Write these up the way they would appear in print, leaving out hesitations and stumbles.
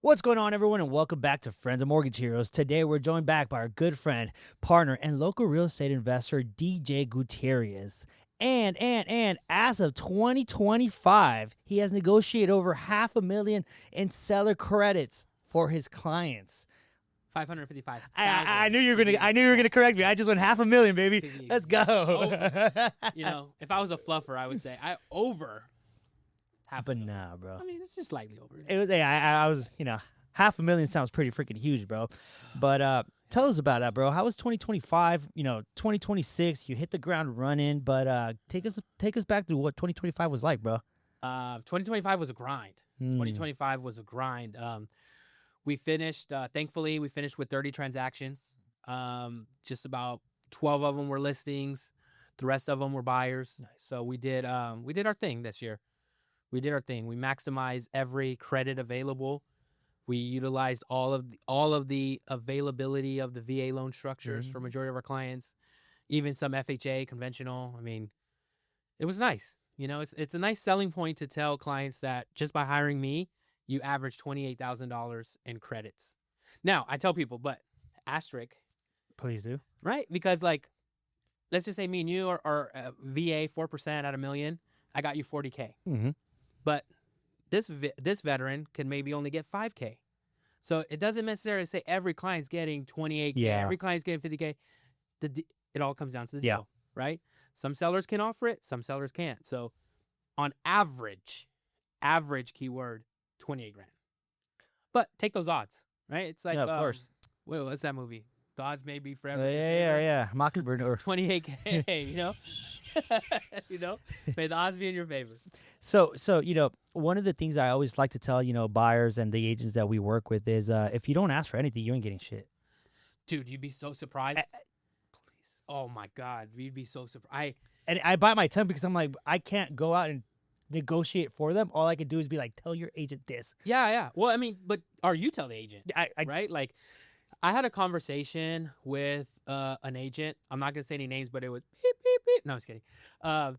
What's going on, everyone, and welcome back to Friends of Mortgage Heroes. Today, we're joined back by our good friend, partner, and local real estate investor, DJ Gutierrez. And as of 2025, he has negotiated over $500,000 in seller credits for his clients. 555. I knew you were gonna correct me. I just went $500,000, baby. Let's go. If I was a fluffer, I would say I over half. But nah, bro. I mean, it's just slightly over. It was. I was. $500,000 sounds pretty freaking huge, bro. But tell us about that, bro. How was 2025? 2026. You hit the ground running, but take us back to what 2025 was like, bro. 2025 was a grind. 2025 was a grind. We finished. Thankfully, we finished with 30 transactions. Just about 12 of them were listings. The rest of them were buyers. Nice. So we did our thing this year. We did our thing. We maximized every credit available. We utilized all of the availability of the VA loan structures for majority of our clients, even some FHA conventional. I mean, it was nice. It's a nice selling point to tell clients that just by hiring me, you average $28,000 in credits. Now, I tell people, but asterisk. Please do. Right? Because, let's just say me and you are VA 4% out of $1 million. I got you $40K. Mm-hmm. But this veteran can maybe only get $5K. So it doesn't necessarily say every client's getting $28K. Yeah. Every client's getting $50K. It all comes down to the deal, right? Some sellers can offer it. Some sellers can't. So on average keyword, 28 grand. But take those odds, right? It's like, of course. What's that movie? The odds may be forever. Yeah. Mockingbird or 28K, May the odds be in your favor. So one of the things I always like to tell, buyers and the agents that we work with is if you don't ask for anything, you ain't getting shit. Dude, you'd be so surprised. Please. Oh my God, you'd be so surprised. I bite my tongue because I'm like, I can't go out and negotiate for them. All I can do is be like, tell your agent this. Yeah. Well, I mean, or you tell the agent, right? Like, I had a conversation with an agent. I'm not gonna say any names, but it was beep beep beep. No, I was kidding. I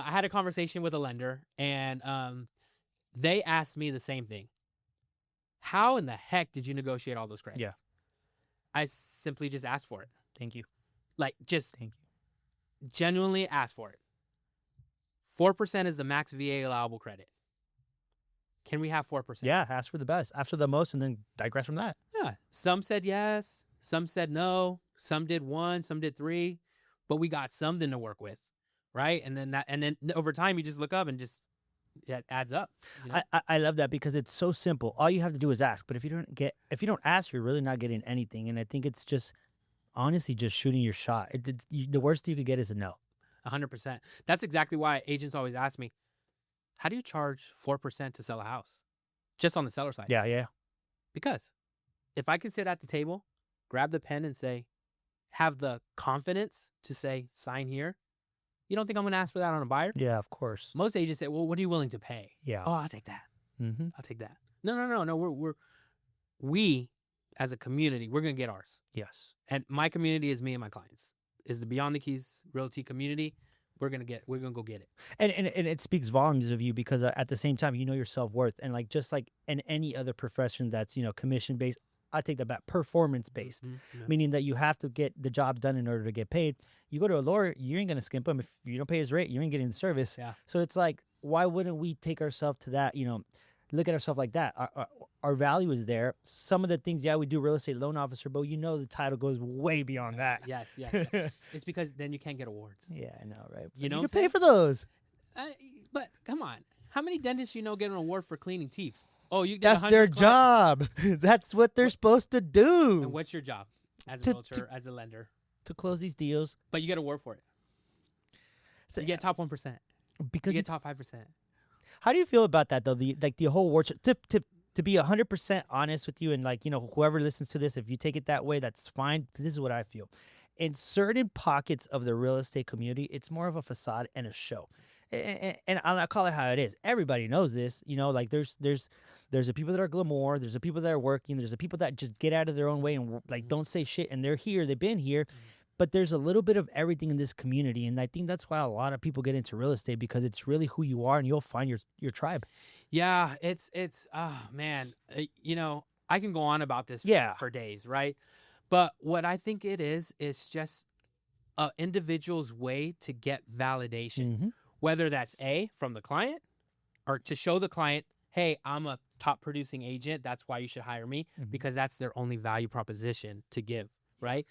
had a conversation with a lender, and they asked me the same thing. How in the heck did you negotiate all those credits? Yeah. I simply just asked for it. Thank you. Thank you. Thank Genuinely asked for it. 4% is the max VA allowable credit. Can we have 4%? Yeah, ask for the best. Ask for the most and then digress from that. Yeah. Some said yes. Some said no. Some did 1. Some did 3. But we got something to work with, right? And then over time, you just look up and it adds up. I love that because it's so simple. All you have to do is ask. But if you don't ask, you're really not getting anything. And I think it's just honestly just shooting your shot. The worst you could get is a no. 100%. That's exactly why agents always ask me, how do you charge 4% to sell a house? Just on the seller side. Yeah. Because if I can sit at the table, grab the pen and have the confidence to say, sign here, you don't think I'm going to ask for that on a buyer? Yeah, of course. Most agents say, well, what are you willing to pay? Yeah. Oh, I'll take that. Mm-hmm. I'll take that. No. We as a community, we're going to get ours. Yes. And my community is me and my clients. Is the Beyond the Keys Realty community. We're gonna go get it. And it speaks volumes of you because at the same time, you know your self-worth. And just like in any other profession that's, commission based, I take that back, performance based, meaning that you have to get the job done in order to get paid. You go to a lawyer, you ain't gonna skimp him. If you don't pay his rate, you ain't getting the service. Yeah. So it's like, why wouldn't we take ourselves to that, look at ourselves like that? Our value is there. Some of the things, we do real estate loan officer, but the title goes way beyond that. Yes. It's because then you can't get awards. Yeah, I know, right? You can pay for those. But come on, how many dentists get an award for cleaning teeth? Oh, you did That's their job. That's what they're supposed to do. And what's your job as a realtor, as a lender? To close these deals. But you get an award for it. So you get top 1%. Because you get top 5%. How do you feel about that though? The whole award to be 100% honest with you, and whoever listens to this, if you take it that way, that's fine. This is what I feel. In certain pockets of the real estate community, it's more of a facade and a show. And I'll call it how it is. Everybody knows this. There's the people that are glamour. There's the people that are working. There's the people that just get out of their own way and don't say shit. And they're here. They've been here. But there's a little bit of everything in this community, and I think that's why a lot of people get into real estate, because it's really who you are, and you'll find your tribe. Yeah, it's oh man, I can go on about this Yeah. for days, right? But what I think it is just a individual's way to get validation, Mm-hmm. whether that's A, from the client, or to show the client, hey, I'm a top producing agent, that's why you should hire me, Mm-hmm. because that's their only value proposition to give, right?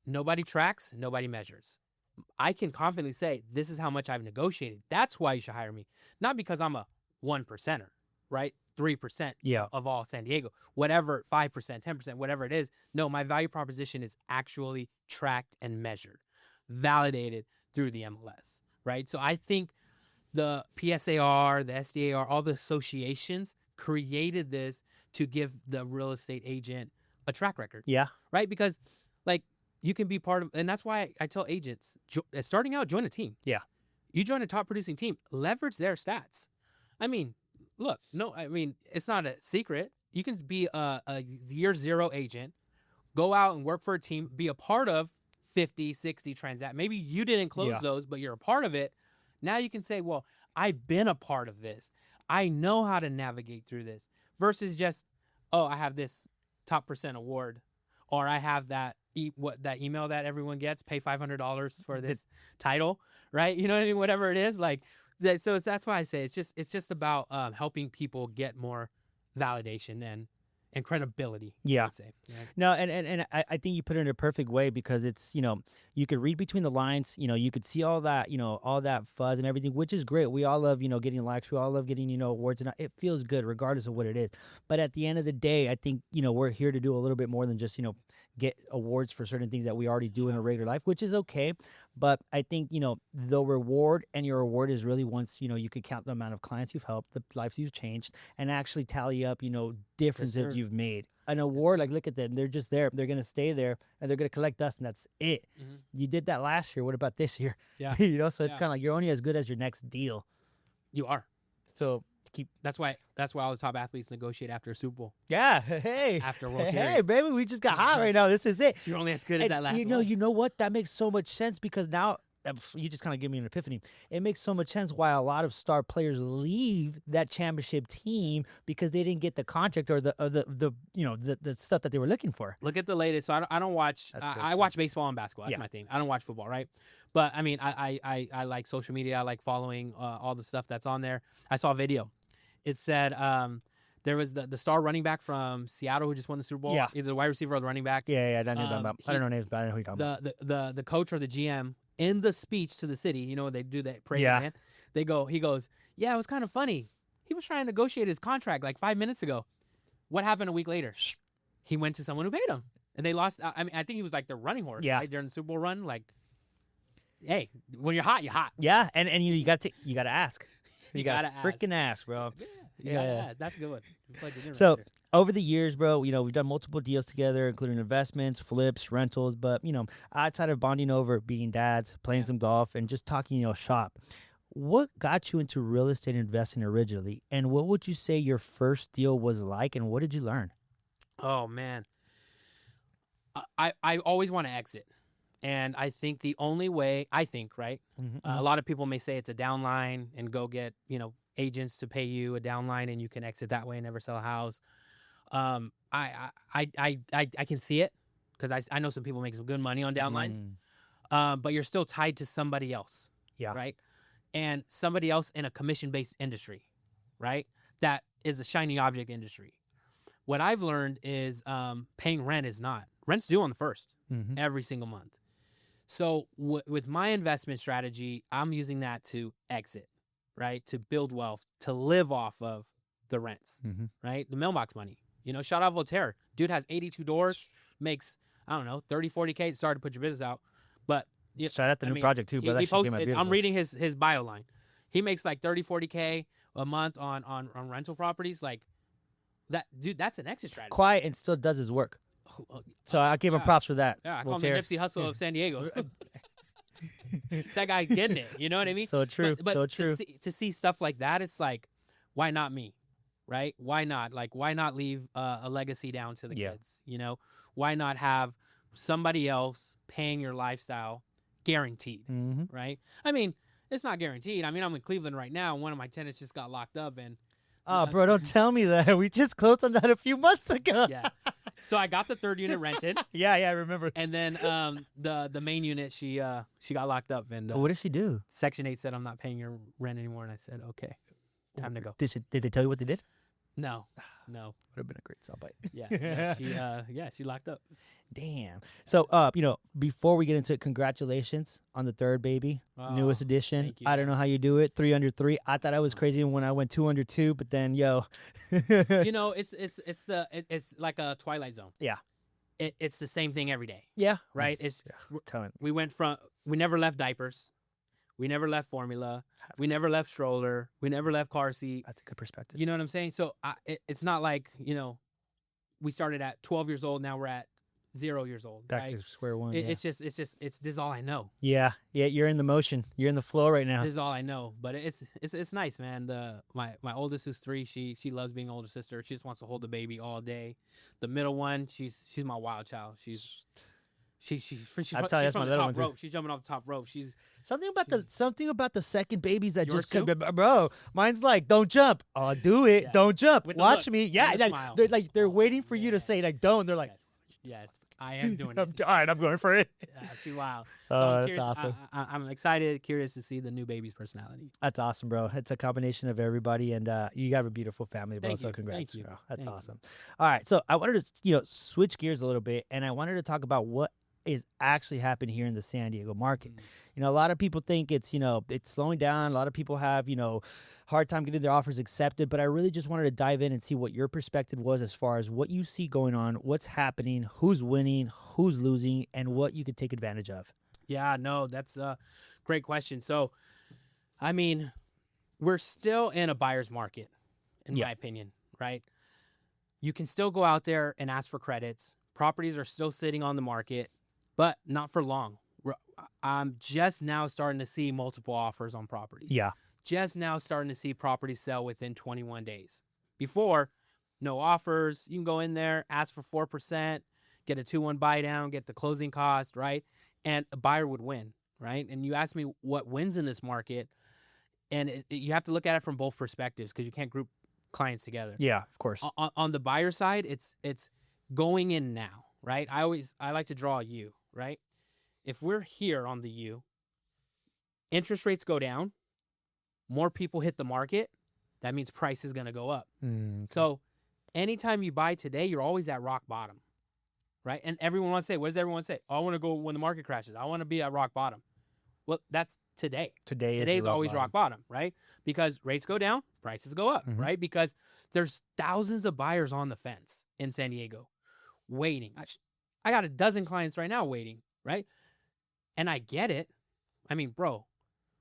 Nobody tracks, nobody measures. I can confidently say, this is how much I've negotiated. That's why you should hire me. Not because I'm a 1%er, right? 3% Yeah. of all San Diego, whatever, 5%, 10%, whatever it is. No, my value proposition is actually tracked and measured, validated through the MLS, right? So I think the PSAR, the SDAR, all the associations created this to give the real estate agent a track record, Yeah. right? Because like you can be part of, and that's why I tell agents starting out, join a team. Yeah. You join a top producing team, leverage their stats. I mean, look, it's not a secret. You can be a year zero agent, go out and work for a team, be a part of 50, 60 transactions. Maybe you didn't close those, but you're a part of it. Now you can say, well, I've been a part of this. I know how to navigate through this versus just, oh, I have this top percent award, or I have that that email that everyone gets, pay $500 for this title, right? You know what I mean? Whatever it is, like that. So that's why I say it's just about helping people get more validation and credibility. Yeah. I would say. Right? No, and I think you put it in a perfect way because it's, you could read between the lines, you could see all that, all that fuzz and everything, which is great. We all love, getting likes. We all love getting, awards, and it feels good regardless of what it is. But at the end of the day, I think, we're here to do a little bit more than just, get awards for certain things that we already do in a regular life, which is okay. But I think, the reward and your reward is really once, you could count the amount of clients you've helped, the lives you've changed, and actually tally up, differences you've made. An award, like, look at them. They're just there. They're going to stay there, and they're going to collect dust, and that's it. Mm-hmm. You did that last year. What about this year? Yeah. So it's kind of like you're only as good as your next deal. You are. So that's why all the top athletes negotiate after a Super Bowl. Yeah. Hey. After a World Hey, Series. baby, we just got hot right now. This is it. You're only as good as that last one. You know what? That makes so much sense because now you just kind of give me an epiphany. It makes so much sense why a lot of star players leave that championship team because they didn't get the contract or the stuff that they were looking for. Look at the latest. So I don't watch. I watch baseball and basketball. That's my thing. I don't watch football, right? But I mean, I like social media. I like following all the stuff that's on there. I saw a video. It said there was the star running back from Seattle who just won the Super Bowl. Yeah. Either the wide receiver or the running back. Yeah. I don't know names, but I know who you're talking about. The coach or the GM in the speech to the city, they do that parade. Yeah. He goes, yeah, it was kind of funny. He was trying to negotiate his contract like 5 minutes ago. What happened a week later? He went to someone who paid him, and they lost. I mean, I think he was like their running horse. Yeah. Right, during the Super Bowl run. Like, hey, when you're hot, you're hot. Yeah, and you got to ask. You gotta freaking ask, bro. Yeah, that's a good one. So over the years, bro, we've done multiple deals together, including investments, flips, rentals. But outside of bonding over being dads, playing some golf, and just talking, shop, what got you into real estate investing originally? And what would you say your first deal was like? And what did you learn? Oh man, I always want to exit. And I think the only way, right? Mm-hmm. A lot of people may say it's a downline and go get, agents to pay you a downline and you can exit that way and never sell a house. I can see it because I know some people make some good money on downlines, but you're still tied to somebody else. Yeah. Right. And somebody else in a commission-based industry, right? That is a shiny object industry. What I've learned is paying rent is not. Rent's due on the 1st every single month. So with my investment strategy, I'm using that to exit, right? To build wealth, to live off of the rents, right? The mailbox money. Shout out Voltaire. Dude has 82 doors, makes, I don't know, 30, 40K. Sorry to put your business out. But shout out the new project too, brother. He posts, I'm reading his bio line. He makes like 30, 40K a month on rental properties. Like that, dude, that's an exit strategy. Quiet and still does his work. So I give him props for that. Yeah, I call him the Nipsey Hussle of San Diego. That guy getting it. You know what I mean? So true. But so true. To see stuff like that, it's like, why not me? Right? Why not? Like, why not leave a legacy down to the kids? Why not have somebody else paying your lifestyle guaranteed? Right? I mean, it's not guaranteed. I mean, I'm in Cleveland right now. And one of my tenants just got locked up, and Oh, bro, don't tell me that. We just closed on that a few months ago. Yeah. So I got the third unit rented, Yeah, I remember. and then the main unit she got locked up, and What did she do? Section 8 said I'm not paying your rent anymore, and I said okay, time to go. Did they tell you what they did? No. Would have been a great soundbite. Yeah. She locked up. Damn. So, before we get into it, congratulations on the third baby, newest edition. thank you, I don't man. know how you do it. 3 under 3. I thought I was crazy when I went 2 under 2, but then, It's like a Twilight Zone. Yeah. It's the same thing every day, Yeah. right? It's Telling. we never left diapers, we never left formula, we never left stroller, we never left car seat. That's a good perspective. You know what I'm saying? So it's not like we started at 12 years old, now we're at 0 years old. Back right? to square one. It's just this is all I know. Yeah. You're in the motion. You're in the flow right now. This is all I know. But it's nice, man. My oldest, who's 3, she loves being older sister. She just wants to hold the baby all day. The middle one, she's my wild child. She's from I'll tell you, that's my the little top one, too. rope. She's jumping off the top rope. Something about the second babies that Yours just could, too? bro. Mine's like, don't jump. Oh, do it. Yeah. Don't jump. With the Watch look me. and Yeah, the smile. they're Oh, waiting for you to yeah. say like don't. They're like, Yes, I am doing I'm it. all right. I'm going for it. Yeah, she's wild. Oh, I'm that's curious, awesome. I'm excited, curious to see the new baby's personality. That's awesome, bro. It's a combination of everybody, and you have a beautiful family, bro. Thank So you. congrats, Thank you. bro. That's Thank you. awesome. All right, so I wanted to switch gears a little bit, and I wanted to talk about what is actually happening here in the San Diego market. A lot of people think it's it's slowing down. A lot of people have hard time getting their offers accepted, but I really just wanted to dive in and see what your perspective was as far as what you see going on, what's happening, who's winning, who's losing, and what you could take advantage of. Yeah, no, that's a great question. So, I mean, we're still in a buyer's market, in my opinion, right? You can still go out there and ask for credits. Properties are still sitting on the market, but not for long. I'm just now starting to see multiple offers on properties. Yeah. Just now starting to see properties sell within 21 days. Before, no offers. You can go in there, ask for 4%, get a 2-1 buy down, get the closing cost, right? And a buyer would win, right? And you ask me what wins in this market, and you have to look at it from both perspectives because you can't group clients together. Yeah, of course. On the buyer side, it's going in now, right? I like to draw a U, right? If we're here on the U, interest rates go down, more people hit the market, that means price is going to go up. Okay. So anytime you buy today, you're always at rock bottom, right? And everyone wants to say, what does everyone say? Oh, I want to go when the market crashes. I want to be at rock bottom. Well, that's today. Today's always rock bottom, right? Because rates go down, prices go up, right? Because there's thousands of buyers on the fence in San Diego waiting. I got a dozen clients right now waiting, right? And I get it. I mean, bro,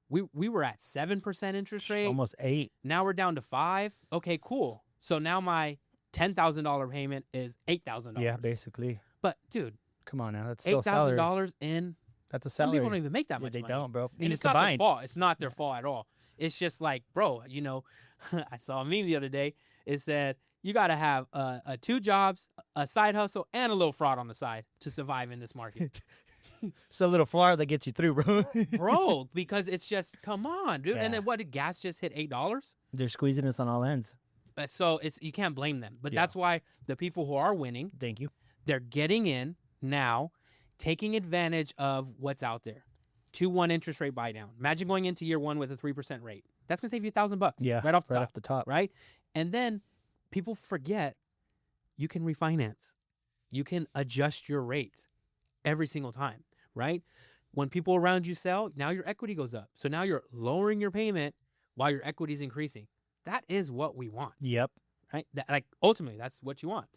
we were at 7% interest rate. Almost 8. Now we're down to 5. Okay, cool. So now my $10,000 payment is $8,000. Yeah, basically. But dude, Come on now. That's still salary. $8,000 in. That's a Some salary. people don't even make that Yeah, much they money. don't, bro. And it's not their fault. It's not their fault at all. It's just like, bro, I saw a meme the other day. It said, you got to have 2 jobs, a side hustle, and a little fraud on the side to survive in this market. It's a little flour that gets you through, bro. Bro, because it's just, come on, dude. Yeah. And then what, did gas just hit $8? They're squeezing us on all ends. So you can't blame them. But Yeah. that's why the people who are winning, Thank you. they're getting in now, taking advantage of what's out there. 2-1 interest rate buy down. Imagine going into year 1 with a 3% rate. That's gonna save you $1,000. Yeah, right off the top. right? And then people forget you can refinance. You can adjust your rates every single time, right? When people around you sell, now your equity goes up. So now you're lowering your payment while your equity is increasing. That is what we want, Yep. right? Ultimately, that's what you want.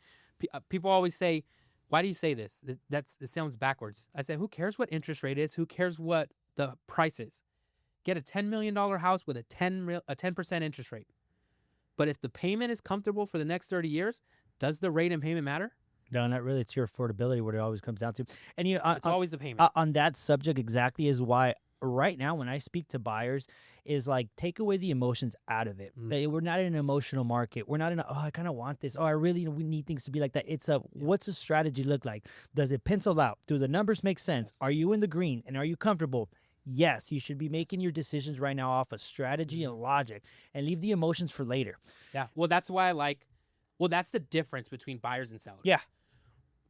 People always say, why do you say this? It sounds backwards. I say, who cares what interest rate is? Who cares what the price is? Get a $10 million house with a 10% interest rate. But if the payment is comfortable for the next 30 years, does the rate and payment matter? No, not really. It's your affordability what it always comes down to. And It's always the payment. on that subject exactly is why right now when I speak to buyers is like take away the emotions out of it. We're not in an emotional market. We're not in I kind of want this. We need things to be like that. It's what's the strategy look like? Does it pencil out? Do the numbers make sense? Are you in the green and are you comfortable? yes, you should be making your decisions right now off of strategy and logic, and leave the emotions for later. Yeah. Well, that's why I like. Well, that's the difference between buyers and sellers. Yeah.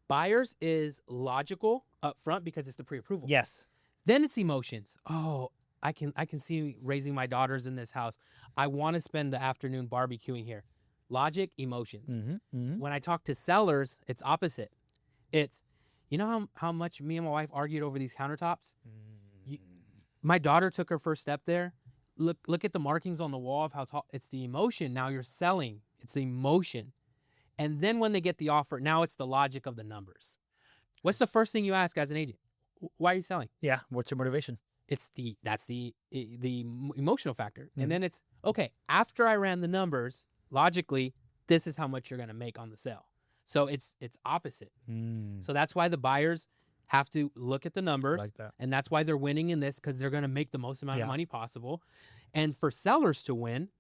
Buyers is logical up front because it's the pre-approval. Yes. Then it's emotions. Oh, I can see raising my daughters in this house. I want to spend the afternoon barbecuing here. Logic, emotions. When I talk to sellers, it's opposite. It's, you know how much me and my wife argued over these countertops? My daughter took her first step there. Look at the markings on the wall of how tall. It's the emotion. Now you're selling. It's the emotion. And then when they get the offer, now it's the logic of the numbers. What's the first thing you ask as an agent? Why are you selling? Yeah. What's your motivation? That's the emotional factor. And then it's, okay, after I ran the numbers, logically, this is how much you're going to make on the sale. So it's opposite. So that's why the buyers have to look at the numbers. Like that. And that's why they're winning in this, because they're going to make the most amount of money possible. And for sellers to win,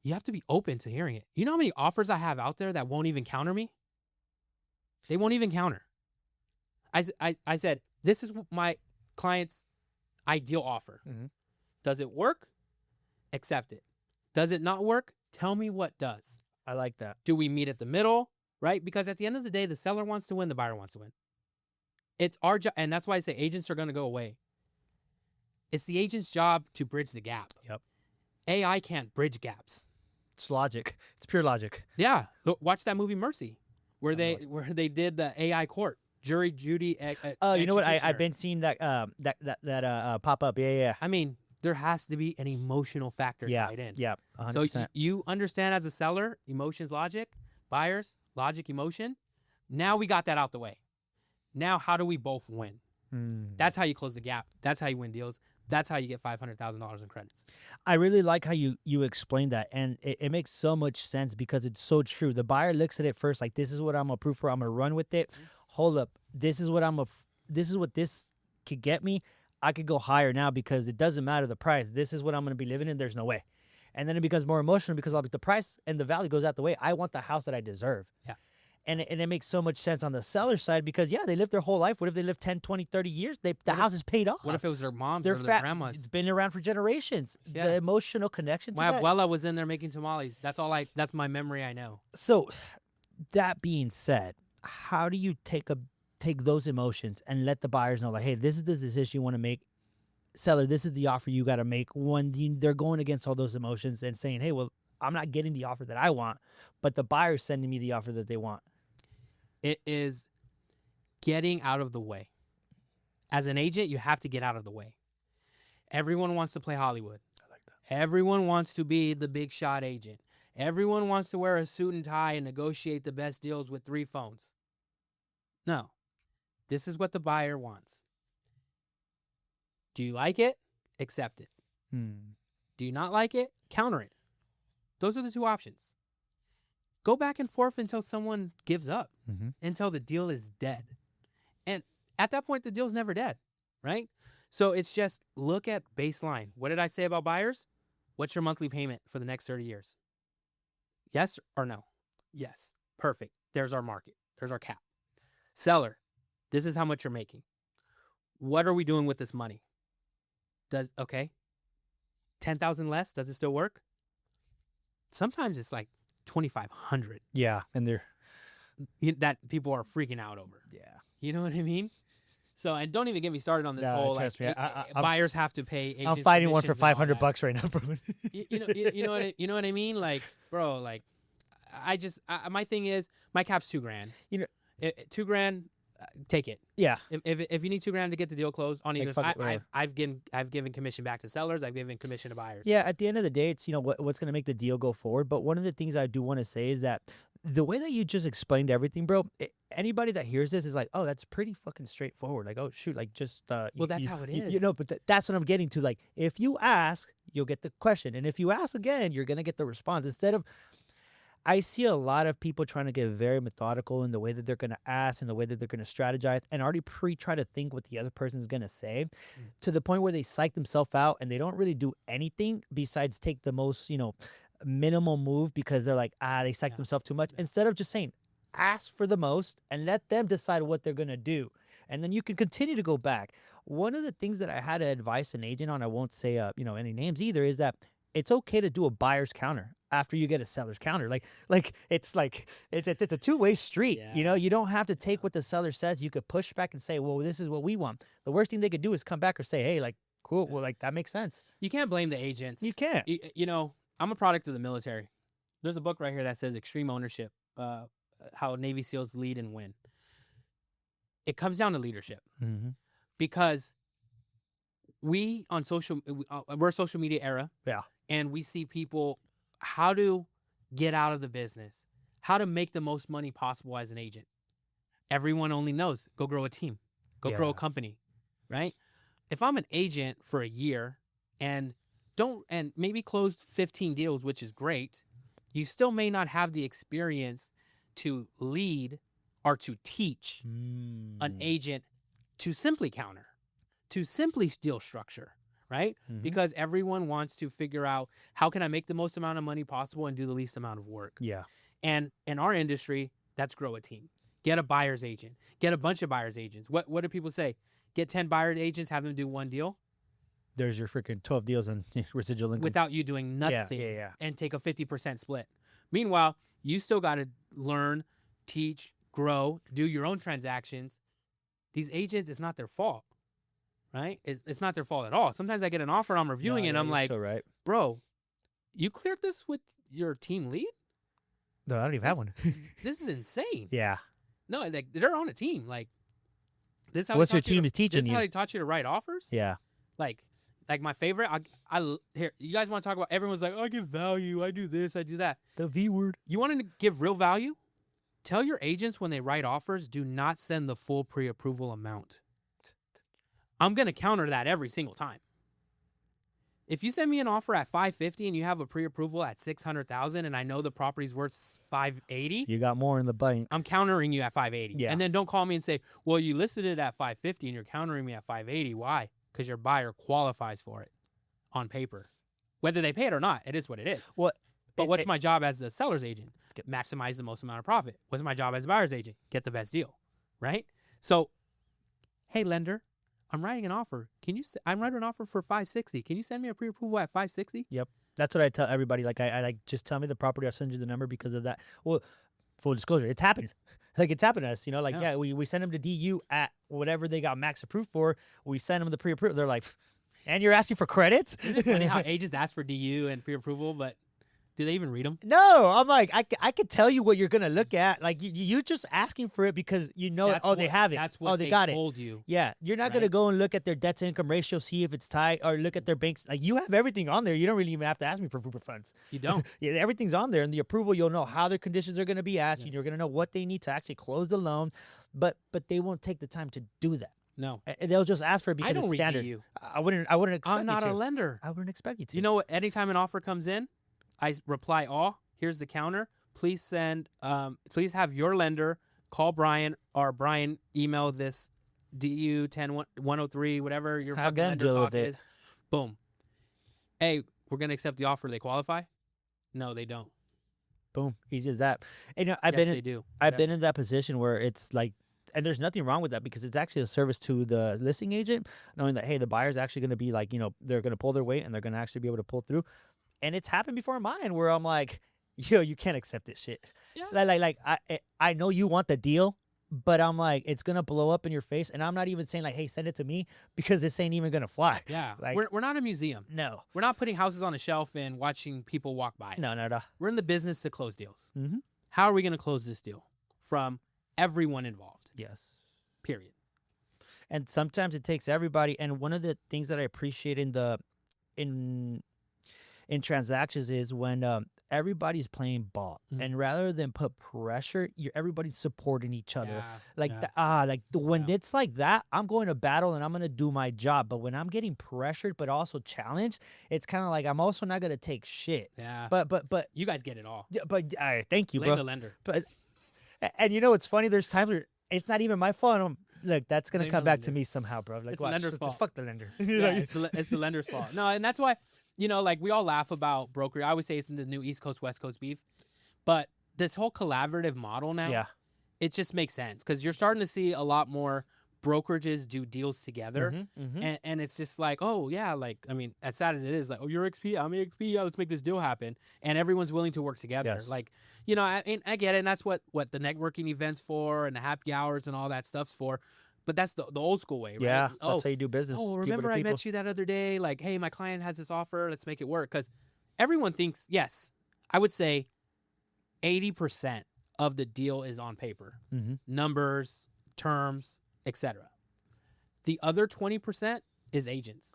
you have to be open to hearing it. You know how many offers I have out there that won't even counter me? They won't even counter. I said, this is my client's ideal offer. Does it work? Accept it. Does it not work? Tell me what does. I like that. Do we meet at the middle? Right? Because at the end of the day, the seller wants to win, the buyer wants to win. It's our job. And that's why I say agents are going to go away. It's the agent's job to bridge the gap. Yep. AI can't bridge gaps. It's logic. It's pure logic. Yeah. Watch that movie Mercy, where they did the AI court. Jury, Judy, Oh, you know what? I've executioner. been seeing that pop up. Yeah. I mean, there has to be an emotional factor tied in. Yeah. 100%. So you understand as a seller, emotions, logic, buyers, logic, emotion. Now we got that out the way. Now how do we both win? That's how you close the gap. That's how you win deals. That's how you get $500,000 in credits. I really like how you explained that, and it makes so much sense because it's so true. The buyer looks at it first like, this is what I'm approved for. I'm gonna run with it. Hold up, this is what this could get me. I could go higher now because it doesn't matter the price. This is what I'm gonna be living in. There's no way. And then it becomes more emotional because the price and the value goes out the way. I want the house that I deserve. Yeah. And it makes so much sense on the seller side because, they lived their whole life. What if they live 10, 20, 30 years? The house is paid off. What if it was their moms They're or their grandmas? It's been around for generations. Yeah. The emotional connection to My that. abuela was in there making tamales. That's my memory I know. So that being said, how do you take those emotions and let the buyers know, like, hey, this is the decision you want to make. Seller, this is the offer you got to make when they're going against all those emotions and saying, hey, well, I'm not getting the offer that I want, but the buyer's sending me the offer that they want. It is getting out of the way. As an agent, you have to get out of the way. Everyone wants to play Hollywood. I like that. Everyone wants to be the big shot agent. Everyone wants to wear a suit and tie and negotiate the best deals with 3 phones. No. This is what the buyer wants. Do you like it? Accept it. Do you not like it? Counter it. Those are the 2 options. Go back and forth until someone gives up, until the deal is dead. And at that point, the deal's never dead, right? So it's just look at baseline. What did I say about buyers? What's your monthly payment for the next 30 years? Yes or no? Yes. Perfect. There's our market. There's our cap. Seller, this is how much you're making. What are we doing with this money? Okay. 10,000 less, does it still work? Sometimes it's like 2,500. Yeah, and That people are freaking out over. Yeah. You know what I mean? So, and don't even get me started on this whole like trust me, buyers have to pay. I'm fighting one for commissions and all that. $500 right now, bro. You know what I mean? Like, bro, like, my thing is my cap's $2,000. $2,000, take it. Yeah. If you need $2,000 to get the deal closed on either side, whatever. I've given commission back to sellers. I've given commission to buyers. Yeah, at the end of the day, it's what's going to make the deal go forward. But one of the things I do want to say is that the way that you just explained everything, bro, anybody that hears this is like, oh, that's pretty fucking straightforward. Like, oh, shoot, like just well, that's how it is. But that's what I'm getting to. Like, if you ask, you'll get the question, and if you ask again, you're gonna get the response. Instead of, I see a lot of people trying to get very methodical in the way that they're going to ask and the way that they're going to strategize and already try to think what the other person is going to say to the point where they psych themselves out and they don't really do anything besides take the most, minimal move because they're like, they psych themselves too much. Instead of just saying, ask for the most and let them decide what they're going to do. and then you can continue to go back. One of the things that I had to advise an agent on, I won't say any names either, is that it's okay to do a buyer's counter after you get a seller's counter. It's a two-way street. Yeah. You don't have to take what the seller says. You could push back and say, well, this is what we want. The worst thing they could do is come back or say, hey, like, cool, well, like, that makes sense. You can't blame the agents. You can't. I'm a product of the military. There's a book right here that says Extreme Ownership, how Navy SEALs lead and win. It comes down to leadership, because we're a social media era. Yeah. And we see people how to get out of the business, how to make the most money possible as an agent. Everyone only knows, go grow a team, go grow a company, right? If I'm an agent for a year and maybe closed 15 deals, which is great, you still may not have the experience to lead or to teach an agent to simply counter, to simply deal structure, right? Because everyone wants to figure out, how can I make the most amount of money possible and do the least amount of work? Yeah. And in our industry, that's grow a team. Get a buyer's agent. Get a bunch of buyer's agents. What do people say? Get 10 buyer's agents, have them do one deal. There's your freaking 12 deals on residual income. Without you doing nothing. Yeah. And take a 50% split. Meanwhile, you still got to learn, teach, grow, do your own transactions. These agents, it's not their fault, right? It's not their fault at all. Sometimes I get an offer, I'm reviewing it, and I'm like, so right. bro, you cleared this with your team lead? No, I don't even have one. This is insane. Yeah. No, like, they're on a team. Like, this is how What's they your taught you team to- is teaching This is you? how they taught you to write offers? Yeah. Like my favorite, here, you guys want to talk about, everyone's like, I give value, I do this, I do that. The V word. You want to give real value? Tell your agents when they write offers, do not send the full pre-approval amount. I'm going to counter that every single time. If you send me an offer at $550 and you have a pre-approval at $600,000 and I know the property's worth $580, You got more in the bank. I'm countering you at $580. Yeah. And then don't call me and say, well, you listed it at $550 and you're countering me at $580. Why? Because your buyer qualifies for it on paper. Whether they pay it or not, it is what it is. What? But what's my job as a seller's agent? Maximize the most amount of profit. What's my job as a buyer's agent? Get the best deal, right? So, hey, lender, I'm writing an offer. I'm writing an offer for $560. Can you send me a pre-approval at $560? Yep. That's what I tell everybody. Like, I like, just tell me the property. I'll send you the number because of that. Well, full disclosure, it's happened. Like, it's happened to us, Like, Yeah. we send them to DU at whatever they got max approved for. We send them the pre-approved. They're like, and you're asking for credits? Isn't it funny how agents ask for DU and pre-approval, but do they even read them? No, I'm like, I could tell you what you're gonna look at. Like, you're just asking for it because they have it. That's what they got told you. Yeah, you're not gonna Right? go and look at their debt to income ratio, see if it's tight, or look at their banks. Like, you have everything on there. You don't really even have to ask me for Uber funds. You don't. Yeah, everything's on there. And the approval, you'll know how their conditions are gonna be asked. Yes. You're gonna know what they need to actually close the loan. But they won't take the time to do that. No. They'll just ask for it because I don't it's read standard. DU. I wouldn't expect I'm not you to. a lender. I wouldn't expect you to. You know what? Anytime an offer comes in, I reply all. Here's the counter. Please send. Please have your lender call Brian, or Brian email this DU 10103, whatever your How fucking gonna lender deal with talk it? is. Boom. Hey, we're gonna accept the offer. They qualify? No, they don't. Boom, easy as that. And Yes, they do. I've been in that position where it's like, and there's nothing wrong with that because it's actually a service to the listing agent, knowing that, hey, the buyer's actually going to be like, they're going to pull their weight and they're going to actually be able to pull through. And it's happened before in mine where I'm like, yo, you can't accept this shit. Yeah. Like I know you want the deal, but I'm like, it's going to blow up in your face. And I'm not even saying like, hey, send it to me, because this ain't even going to fly. Yeah. Like, We're not a museum. no. We're not putting houses on a shelf and watching people walk by. No. We're in the business to close deals. Mm-hmm. How are we going to close this deal? From everyone involved. Yes. Period. And sometimes it takes everybody. And one of the things that I appreciate in transactions is when everybody's playing ball, Mhm. and rather than put pressure, everybody's supporting each other. Yeah, Like yeah. when Yeah. it's like that, I'm going to battle and I'm going to do my job. But when I'm getting pressured but also challenged, it's kind of like I'm also not going to take shit. Yeah. But You guys get it all. thank you, Blame bro. the lender. But and it's funny. There's times where it's not even my fault. Look, that's gonna Blame come the back to lender. me somehow, bro. Like, It's the watch, lender's just fault. fuck the lender. Yeah, it's the lender's fault. No, and that's why, like, we all laugh about broker. I always say it's in the new East Coast, West Coast beef. But this whole collaborative model now, Yeah. it just makes sense because you're starting to see a lot more brokerages do deals together. And it's just like, oh yeah, like, I mean, as sad as it is, like, oh, you're XP, I'm XP, yeah, let's make this deal happen. And everyone's willing to work together. Yes. Like, you know, I get it. And that's what the networking events for and the happy hours and all that stuff's for. But that's the old school way, right? Yeah, Oh, that's how you do business. oh, people remember to I people. met you that other day? Like, hey, my client has this offer. Let's make it work. Because everyone thinks, yes, I would say 80% of the deal is on paper. Numbers, terms, etc. The other 20% is agents.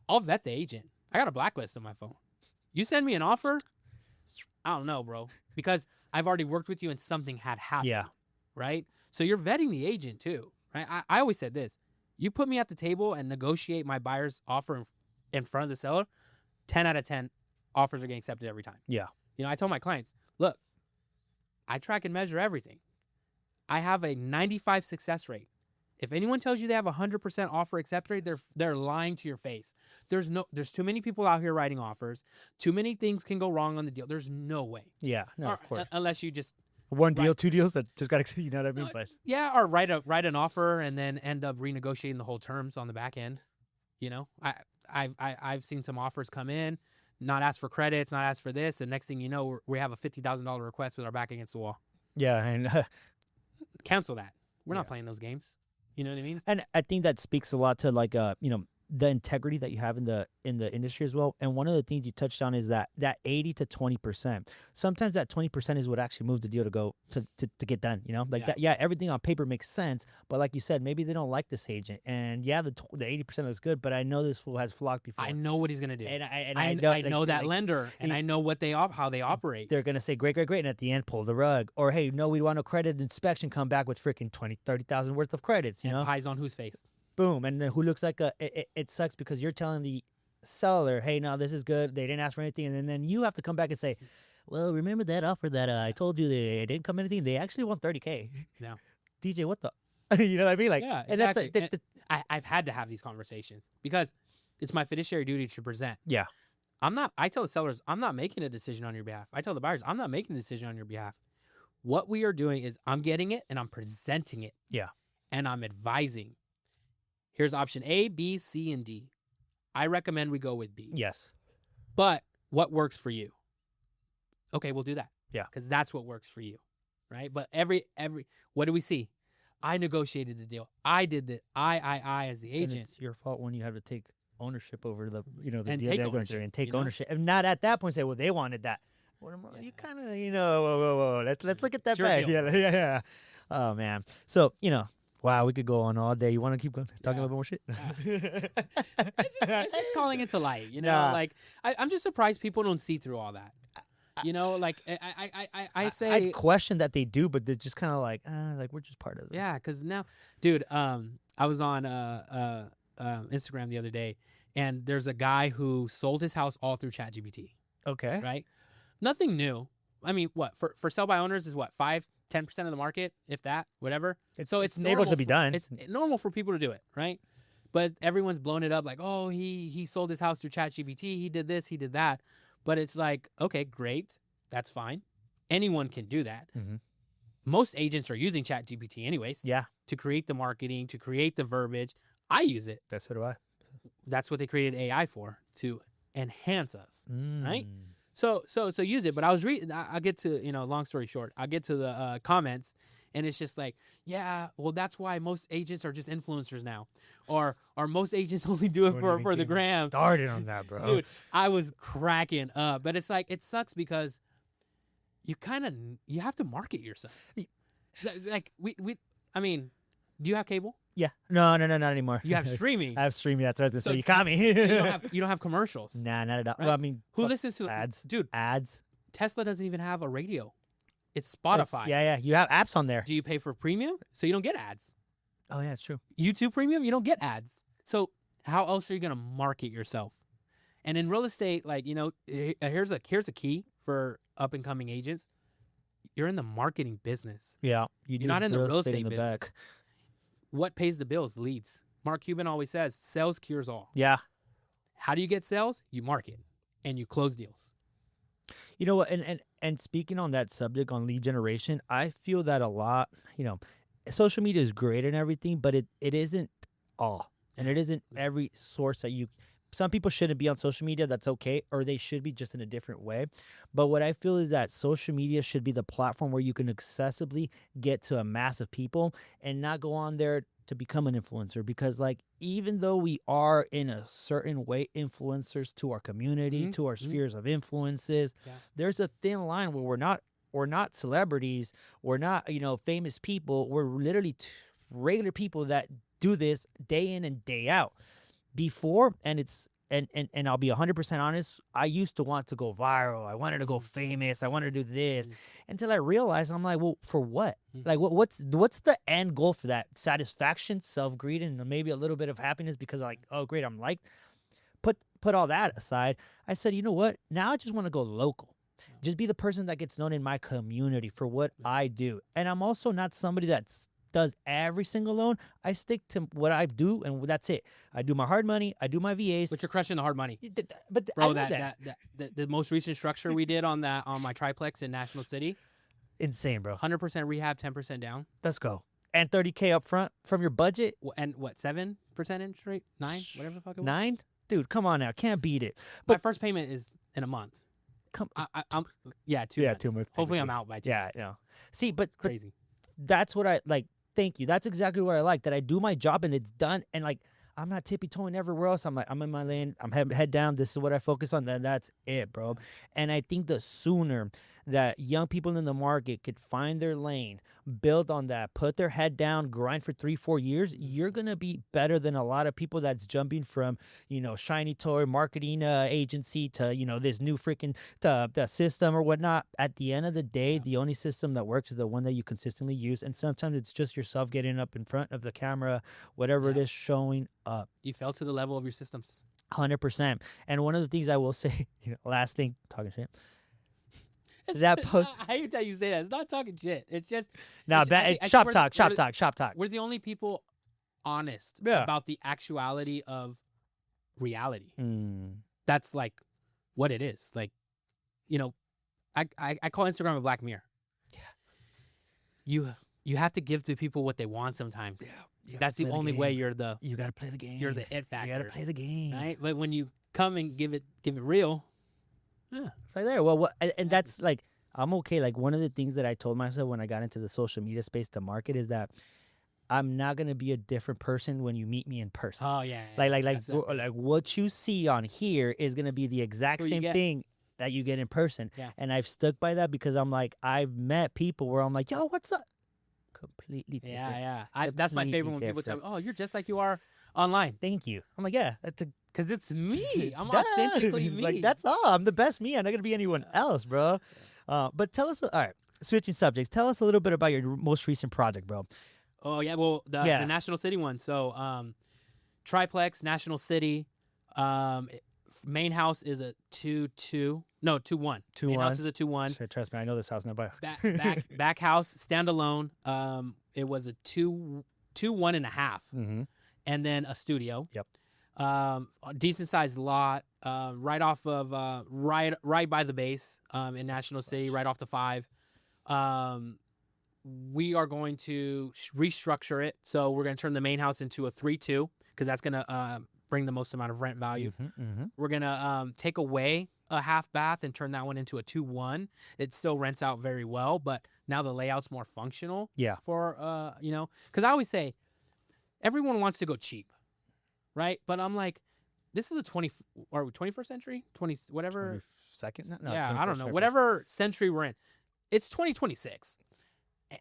I'll vet the agent. I got a blacklist on my phone. You send me an offer, I don't know, bro. Because I've already worked with you and something had happened. Yeah. Right? So you're vetting the agent too. Right? I always said this. You put me at the table and negotiate my buyer's offer in front of the seller, 10 out of 10 offers are getting accepted every time. Yeah. You know, I tell my clients, look, I track and measure everything. I have a 95 success rate. If anyone tells you they have a 100% offer accept rate, they're lying to your face. There's too many people out here writing offers. Too many things can go wrong on the deal. There's no way. Yeah. No, of course. Unless you just One deal, two deals that just got to, you know what I mean? But yeah, or write an offer and then end up renegotiating the whole terms on the back end. You know, I've seen some offers come in, not ask for credits, not ask for this, and next thing you know, we have a $50,000 request with our back against the wall. yeah, and Cancel that. We're not playing those games. You know what I mean? and I think that speaks a lot to like you know, the integrity that you have in the industry as well. And one of the things you touched on is that 80 to 20%. Sometimes that 20% is what actually moves the deal to go to get done. You know, like that. Yeah, everything on paper makes sense, but like you said, maybe they don't like this agent. And yeah, the 80% is good, but I know this fool has flocked before. I know what he's gonna do. And I know that lender, and I know what how they operate. They're gonna say great, and at the end pull the rug, or hey, no, we want a credit inspection, come back with freaking 20, 30,000 worth of credits. You know, pies on whose face? Boom, and then who looks like it sucks because you're telling the seller, hey, no, this is good. They didn't ask for anything, and then you have to come back and say, well, remember that offer that I told you they didn't come anything? They actually want $30K. Yeah, DJ, what the? You know what I mean? Like, yeah, exactly. And I've had to have these conversations because it's my fiduciary duty to present. Yeah, I tell the sellers, I'm not making a decision on your behalf. I tell the buyers, I'm not making a decision on your behalf. What we are doing is I'm getting it and I'm presenting it. Yeah, and I'm advising. Here's option A, B, C, and D. I recommend we go with B. yes, But what works for you? Okay, we'll do that. Yeah. Because that's what works for you, right? But every what do we see? I negotiated the deal. I did the I as the agent. And it's your fault when you have to take ownership over the the And deal take they're going through ownership, and take you know? ownership, and not at that point say, well, they wanted that. You kind of whoa. Let's look at that Sure back. deal. Yeah. Oh man. So wow, we could go on all day. You want to keep going, talking a little more shit? It's just calling it to light, you know. Nah. Like I'm just surprised people don't see through all that. You know, like I say, I'd question that they do, but they're just kind of like we're just part of it. yeah, because now, dude, I was on Instagram the other day, and there's a guy who sold his house all through ChatGPT. Okay. Right? Nothing new. I mean, what for sell by owners is what 5-10% of the market, if that, whatever. It's able normal to be done. It's normal for people to do it, right? But everyone's blown it up like, oh, he sold his house through ChatGPT. He did this, he did that. But it's like, okay, great, that's fine. Anyone can do that. Mm-hmm. Most agents are using ChatGPT anyways. Yeah. To create the marketing, to create the verbiage. I use it. So do I. That's what they created AI for, to enhance us, right? Mm. So use it. But I was reading. I get to long story short. I get to the comments, and it's just like, yeah, well, that's why most agents are just influencers now, or most agents only do it for the gram. Started on that, bro. Dude, I was cracking up. But it's like, it sucks because you have to market yourself. Like I mean, do you have cable? Yeah. No, not anymore. You have streaming. I have streaming. That's right. So So- you caught me. So you don't have commercials. Nah, not at all. Right? Well, I mean, Who fuck, listens to ads? Dude, Ads. Tesla doesn't even have a radio. It's It's- Spotify. Yeah. You have apps on there. Do you pay for premium? So you don't get ads. Oh yeah, it's true. YouTube premium, you don't get ads. So how else are you gonna market yourself? And in real estate, like, here's a key for up and coming agents. You're in the marketing business. Yeah. You're not in the real estate in the business. back. What pays the bills? Leads. Mark Cuban always says, sales cures all. Yeah. How do you get sales? You market and you close deals. You know what? And speaking on that subject on lead generation, I feel that a lot. social media is great and everything, but it isn't all, and it isn't Yeah. every source that you. Some people shouldn't be on social media. That's okay, or they should be just in a different way. But what I feel is that social media should be the platform where you can accessibly get to a mass of people and not go on there to become an influencer. Because like even though we are in a certain way influencers to our community, Mhm, to our mhm. spheres of influences, Yeah. there's a thin line where we're not celebrities, we're not famous people, we're literally regular people that do this day in and day out before. And it's and I'll be 100% honest, I used to want to go viral, I wanted to go Mhm. famous, I wanted to do this, Mhm. until I realized, I'm like, well, for what? Mhm. Like what's the end goal for that? Satisfaction, self-greed, and maybe a little bit of happiness because like, oh great, I'm like, put all that aside. I said, you know what, now I just want to go local, Yeah. just be the person that gets known in my community for what Yeah. I do. And I'm also not somebody that's does every single loan. I stick to what I do, and that's it. I do my hard money, I do my VAs. But you're crushing the hard money, But I bro. love That the most recent structure we did on my triplex in National City, insane, bro. 100% rehab, 10% down, Let's go. And 30K up front from your budget. and what 7% interest rate, 9, whatever the fuck it was. 9, dude, come on now, can't beat it. My But first payment is in a month. come, I'm 2 yeah, months. 2 months. Hopefully I'm technically. out by 2 Yeah, months. yeah. See, but Crazy. that's what I like. Thank you. That's exactly what I like. That I do my job and it's done. And like, I'm not tippy toeing everywhere else. I'm like, I'm in my lane. I'm head down. This is what I focus on. Then that's it, bro. And I think the sooner that young people in the market could find their lane, build on that, put their head down, grind for 3-4 years, you're gonna be better than a lot of people that's jumping from shiny toy marketing agency to this new freaking the system or whatnot. At the end of the day, Yeah. the only system that works is the one that you consistently use, and sometimes it's just yourself getting up in front of the camera, whatever it Yeah. is, showing up. You fell to the level of your systems. 100%. And one of the things I will say, last thing, talking shit. It's That just- post- I hate that you say that. It's not talking shit. It's just Now, it's- I think- I it's think shop we're talk, the- shop we're the- talk, shop talk. We're the only people honest Yeah. about the actuality of reality. Mm. That's like what it is. Like, I call Instagram a black mirror. Yeah. You have to give the people what they want sometimes. That's the only way you're the You gotta play the game. you're the it factor. You gotta play the game. Right? But when you come and give it real, yeah. It's like there. Well, and that's like, I'm okay. Like one of the things that I told myself when I got into the social media space to market is that I'm not gonna be a different person when you meet me in person. Oh yeah. Like That's good. like what you see on here is gonna be the exact Who you same get. thing that you get in person. Yeah. And I've stuck by that because I'm like, I've met people where I'm like, yo, what's up? Completely different. Yeah. That's my favorite when people tell me, "Oh, you're just like you are online." Thank you. I'm like, yeah, that's a Because it's me. it's I'm that. authentically me. Like that's all. I'm the best me. I'm not gonna be anyone else, bro. But tell us. All right, switching subjects. Tell us a little bit about your most recent project, bro. Oh yeah, well the National City one. So triplex, National City. Main house is a 2-1. 2-1. Main house is a 2-1. Trust me, I know this house now. But Back house standalone. It was a 1.5, mm-hmm. and then a studio. Yep. A decent sized lot. Right off of right by the base. In National City, right off the 5. We are going to restructure it. So we're going to turn the main house into a 3-2 because that's going to bring the most amount of rent value. Mm-hmm, mm-hmm. We're going to take away a half bath and turn that one into a 2-1. It still rents out very well, but now the layout's more functional. Yeah. For, because I always say everyone wants to go cheap, right? But I'm like, this is a 21st century? 20, whatever. 22nd? Yeah, I don't know. 21st. Whatever century we're in. It's 2026.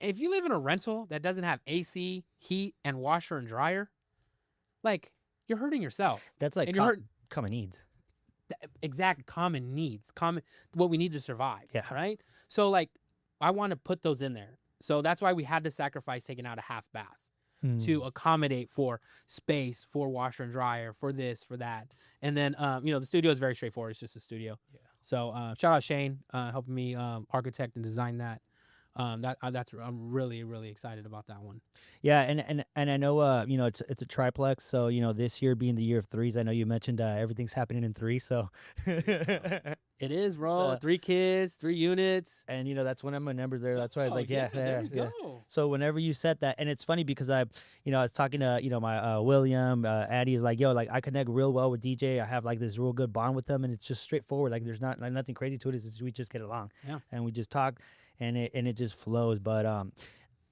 If you live in a rental that doesn't have AC, heat, and washer and dryer, like, you're hurting yourself. That's like and you're hurting common needs. exact common needs, what we need to survive. Yeah. Right? So, like, I want to put those in there. So that's why we had to sacrifice taking out a half bath to accommodate for space, for washer and dryer, for this, for that. And then, the studio is very straightforward. It's just a studio. Yeah. So shout out Shane helping me architect and design that. I'm really really excited about that one. Yeah, and I know you know it's a triplex, so you know this year being the year of threes. I know you mentioned everything's happening in three, so It is, bro. So- 3 kids, 3 units. and you know that's one of my numbers there. That's why I was Oh like, yeah, yeah, there yeah, we yeah. go. So whenever you said that, and it's funny because you know, I was talking to you know my William, Addy is like, yo, like I connect real well with DJ. I have like this real good bond with him, and it's just straightforward. Like there's not like nothing crazy to it. It's just, we just get along, Yeah. and we just talk, and it just flows. But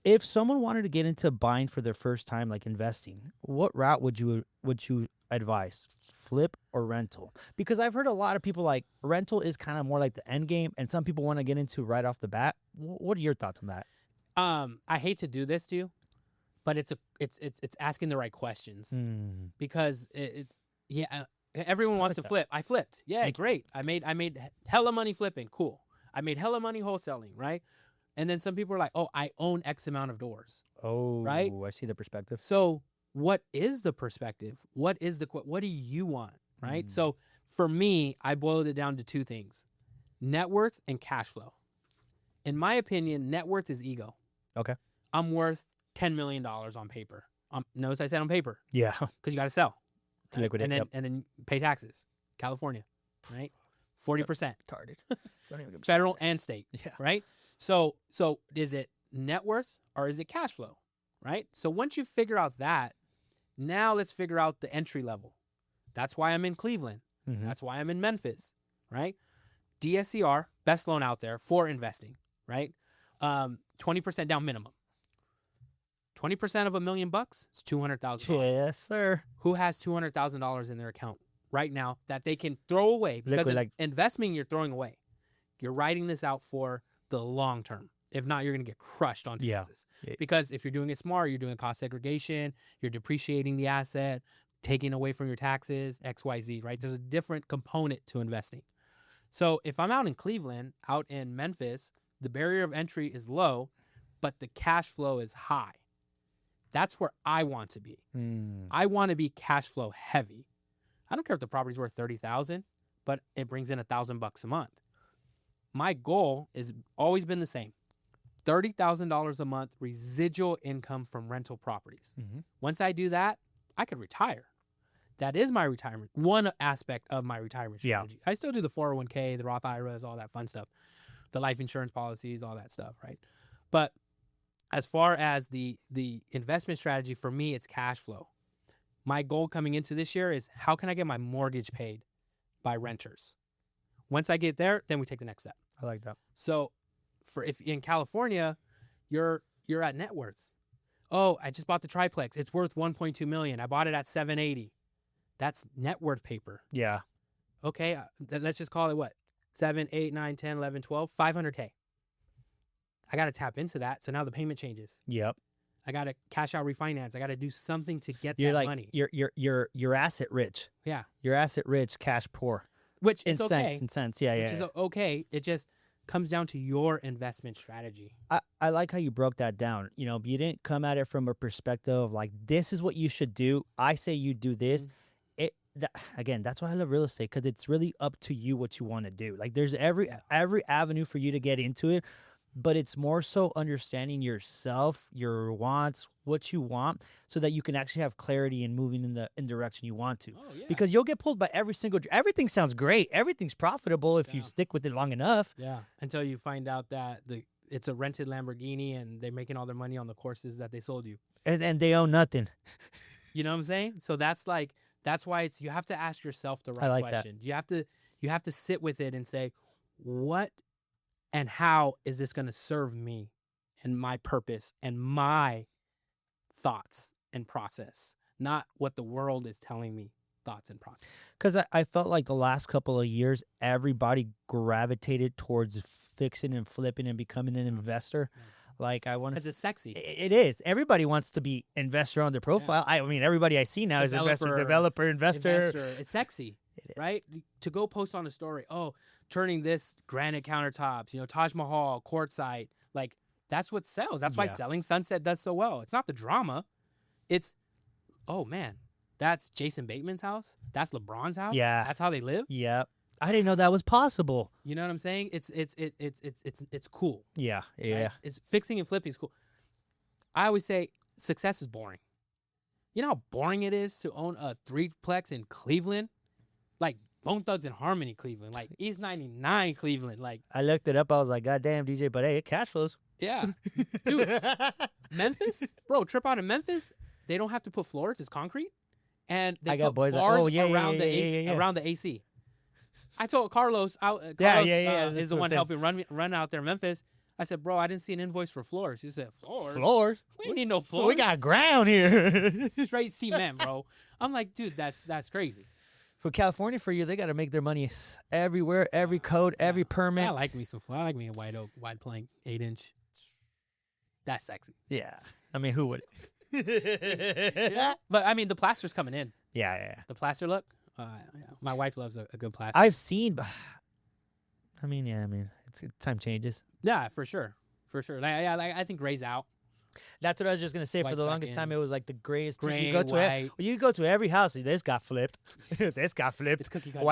if someone wanted to get into buying for their first time, like investing, what route would you advise? Flip or rental? Because I've heard a lot of people like rental is kind of more like the end game, and some people want to get into right off the bat. What are your thoughts on that? I hate to do this to you, but it's asking the right questions because it's yeah. Everyone wants to flip. I flipped. Yeah, great. I made hella money flipping. Cool. I made hella money wholesaling. Right. And then some people are like, oh, I own X amount of doors. Oh, right. I see the perspective. So what is the perspective? What do you want? Right. So for me, I boiled it down to 2 things: net worth and cash flow. In my opinion, net worth is ego. Okay. I'm worth $10 million on paper. Notice I said on paper Yeah. because you got to sell. To liquidate, and then pay taxes. California, right? 40%. Retarded. Don't even get me Federal started. and state, Yeah. right? So is it net worth or is it cash flow, right? So once you figure out that, now let's figure out the entry level. That's why I'm in Cleveland. Mhm. That's why I'm in Memphis, right? DSCR, best loan out there for investing, right? 20% down minimum. 20% of $1 million is $200,000. Yes, sir. Who has $200,000 in their account right now that they can throw away? Because Liquid, like- investing, you're throwing away. You're writing this out for the long term. If not, you're going to get crushed on Yeah. taxes. Yeah. Because if you're doing it smart, you're doing cost segregation, you're depreciating the asset, taking away from your taxes, XYZ, right? There's a different component to investing. So if I'm out in Cleveland, out in Memphis, the barrier of entry is low, but the cash flow is high. That's where I want to be. I want to be cash flow heavy. I don't care if the property's worth $30,000, but it brings in $1,000 a month. My goal has always been the same: $30,000 a month residual income from rental properties. Mhm. Once I do that, I could retire. That is my retirement. One aspect of my retirement Yeah. strategy. I still do the 401k, the Roth IRAs, all that fun stuff, the life insurance policies, all that stuff, right? But as far as the investment strategy, for me, it's cash flow. My goal coming into this year is how can I get my mortgage paid by renters? Once I get there, then we take the next step. I like that. So if in California, you're at net worth. Oh, I just bought the triplex. It's worth 1.2 million. I bought it at 780. That's net worth paper. Yeah. Okay, let's just call it what? 7, 8, 9, 10, 11, 12, 500K. I got to tap into that. So now the payment changes. Yep. I got to cash out refinance. I got to do something to get You're that like money. you're asset rich. Yeah. You're asset rich, cash poor. Which In is sense, okay. in sense. Yeah, Which yeah. is okay. It just comes down to your investment strategy. I like how you broke that down. You know, you didn't come at it from a perspective of like, this is what you should do. I say you do this. Again, that's why I love real estate, because it's really up to you what you want to do. Like there's every avenue for you to get into it, but it's more so understanding yourself, your wants, what you want, so that you can actually have clarity in moving in the direction you want to. Oh, yeah. Because you'll get pulled by everything sounds great. Everything's profitable if you Yeah. stick with it long enough. Yeah. Until you find out that it's a rented Lamborghini and they're making all their money on the courses that they sold you. And they own nothing. You know what I'm saying? So that's why you have to ask yourself the right like that. question. You have to sit with it and say, what and how is this going to serve me and my purpose and my thoughts and process, not what the world is telling me thoughts and process. Because I felt like the last couple of years, everybody gravitated towards fixing and flipping and becoming an investor. Yeah. Like I want Because to. it's sexy. It is. Everybody wants to be investor on their profile. I mean, everybody I see now is investor, developer, investor. It's sexy, It is. right? To go post on a story, turning this granite countertops, Taj Mahal, courtside, like that's what sells. That's why Yeah. Selling Sunset does so well. It's not the drama. It's, oh man, that's Jason Bateman's house. That's LeBron's house. Yeah. That's how they live. Yeah. I didn't know that was possible. You know what I'm saying? It's cool. Yeah, yeah. Right? It's fixing and flipping is cool. I always say success is boring. You know how boring it is to own a threeplex in Cleveland? Like Bone Thugs and Harmony, Cleveland. Like East 99, Cleveland. Like I looked it up. I was like, God damn, DJ, but hey, it cash flows. yeah. Dude, Memphis? Bro, trip out in Memphis. They don't have to put floors. It's concrete. And they I got put boys bars like, around the AC. I told Carlos, Carlos is the one helping run out there in Memphis. I said, bro, I didn't see an invoice for floors. He said, floors? Floors? We don't need no floors. We got ground here. Straight cement, bro. I'm like, dude, that's crazy. For California, for you, they got to make their money everywhere, every code, every permit. I like me some floor. I like me a wide oak, wide plank, 8-inch. That's sexy. Yeah. I mean, who would? Yeah. But, I mean, the plaster's coming in. Yeah. The plaster look. Yeah. My wife loves a good plaster. I've seen. Time changes. Yeah, for sure. I think gray's out. That's what I was just gonna say. For White's the back longest in. time, it was like the grayest. Gray, you go to white. you go to every house. This got flipped. This got flipped. It's cookie cutter.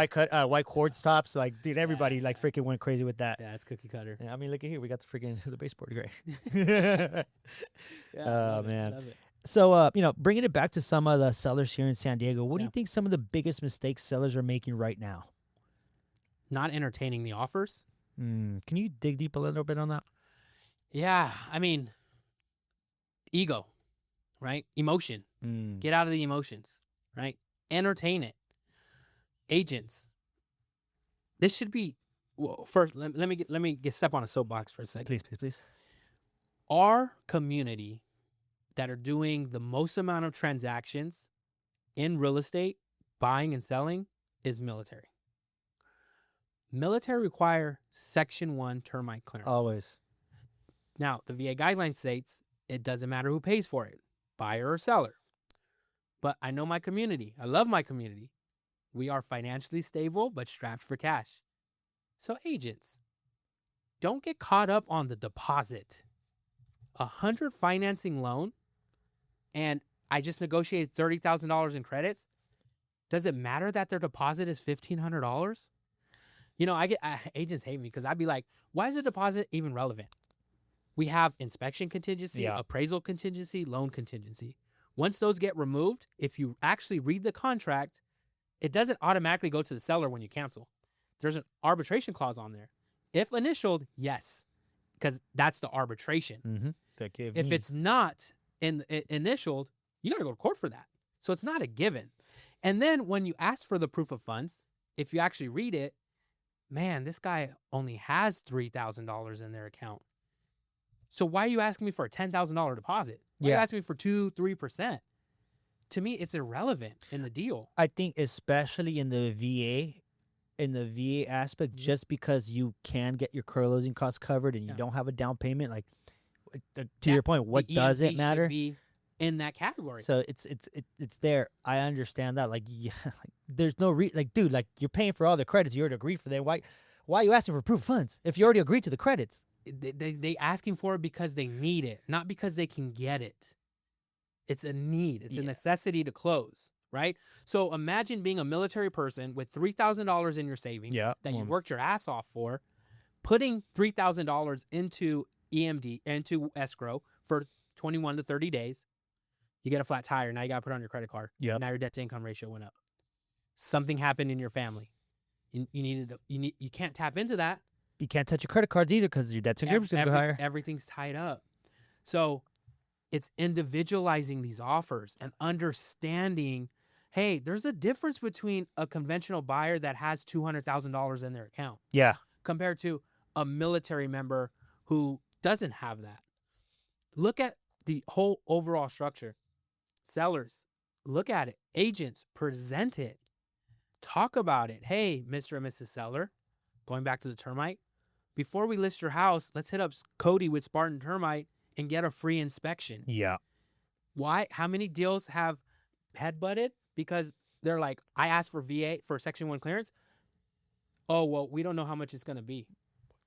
White quartz tops. Like, dude, everybody like freaking went crazy with that. Yeah, it's cookie cutter. Yeah, I mean, look at here. We got the freaking the baseboard gray. Yeah, Oh, love man. It, love it. So, bringing it back to some of the sellers here in San Diego, what do Yeah. you think some of the biggest mistakes sellers are making right now? Not entertaining the offers. Can you dig deep a little bit on that? Yeah, I mean, ego, right? Emotion. Get out of the emotions, right? Entertain it. Agents. This should be. Well, first, let me get step on a soapbox for a second. Please. Our community that are doing the most amount of transactions in real estate, buying and selling, is military. Military require Section 1 termite clearance. Always. Now, the VA guideline states it doesn't matter who pays for it, buyer or seller. But I know my community. I love my community. We are financially stable but strapped for cash. So agents, don't get caught up on the deposit. $100 financing loan, and I just negotiated $30,000 in credits. Does it matter that their deposit is $1,500? You know, agents hate me because I'd be like, why is the deposit even relevant? We have inspection contingency, appraisal contingency, loan contingency. Once those get removed, if you actually read the contract, it doesn't automatically go to the seller when you cancel. There's an arbitration clause on there. If initialed, yes, because that's the arbitration. If it's not initialed, you got to go to court for that. So it's not a given. And then when you ask for the proof of funds, if you actually read it, man, this guy only has $3,000 in their account. So why are you asking me for a $10,000 deposit? Why are you asking me for 2-3%? To me, it's irrelevant in the deal. I think especially in the VA aspect, just because you can get your closing costs covered and you don't have a down payment, like to your point, what does it matter? Should be in that category. So it's there. I understand that. Like, there's no dude, like you're paying for all the credits you already agreed for. Then why are you asking for proof of funds if you already agreed to the credits? They asking for it because they need it, not because they can get it. It's a need. It's a necessity to close, right? So imagine being a military person with $3,000 in your savings that you worked your ass off for, putting $3,000 into EMD, into escrow for 21 to 30 days. You get a flat tire. Now you got to put it on your credit card. Now your debt to income ratio went up. Something happened in your family. You can't tap into that. You can't touch your credit cards either because your debt to income is going to be higher. Everything's tied up. So it's individualizing these offers and understanding, hey, there's a difference between a conventional buyer that has $200,000 in their account. Compared to a military member who doesn't have that. Look at the whole overall structure. Sellers, look at it. Agents, present it. Talk about it. Hey, Mr. and Mrs. Seller, going back to the termite, before we list your house, let's hit up Cody with Spartan Termite and get a free inspection. Why? How many deals have headbutted? Because they're like, I asked for VA for Section 1 clearance. Oh, well, we don't know how much it's going to be.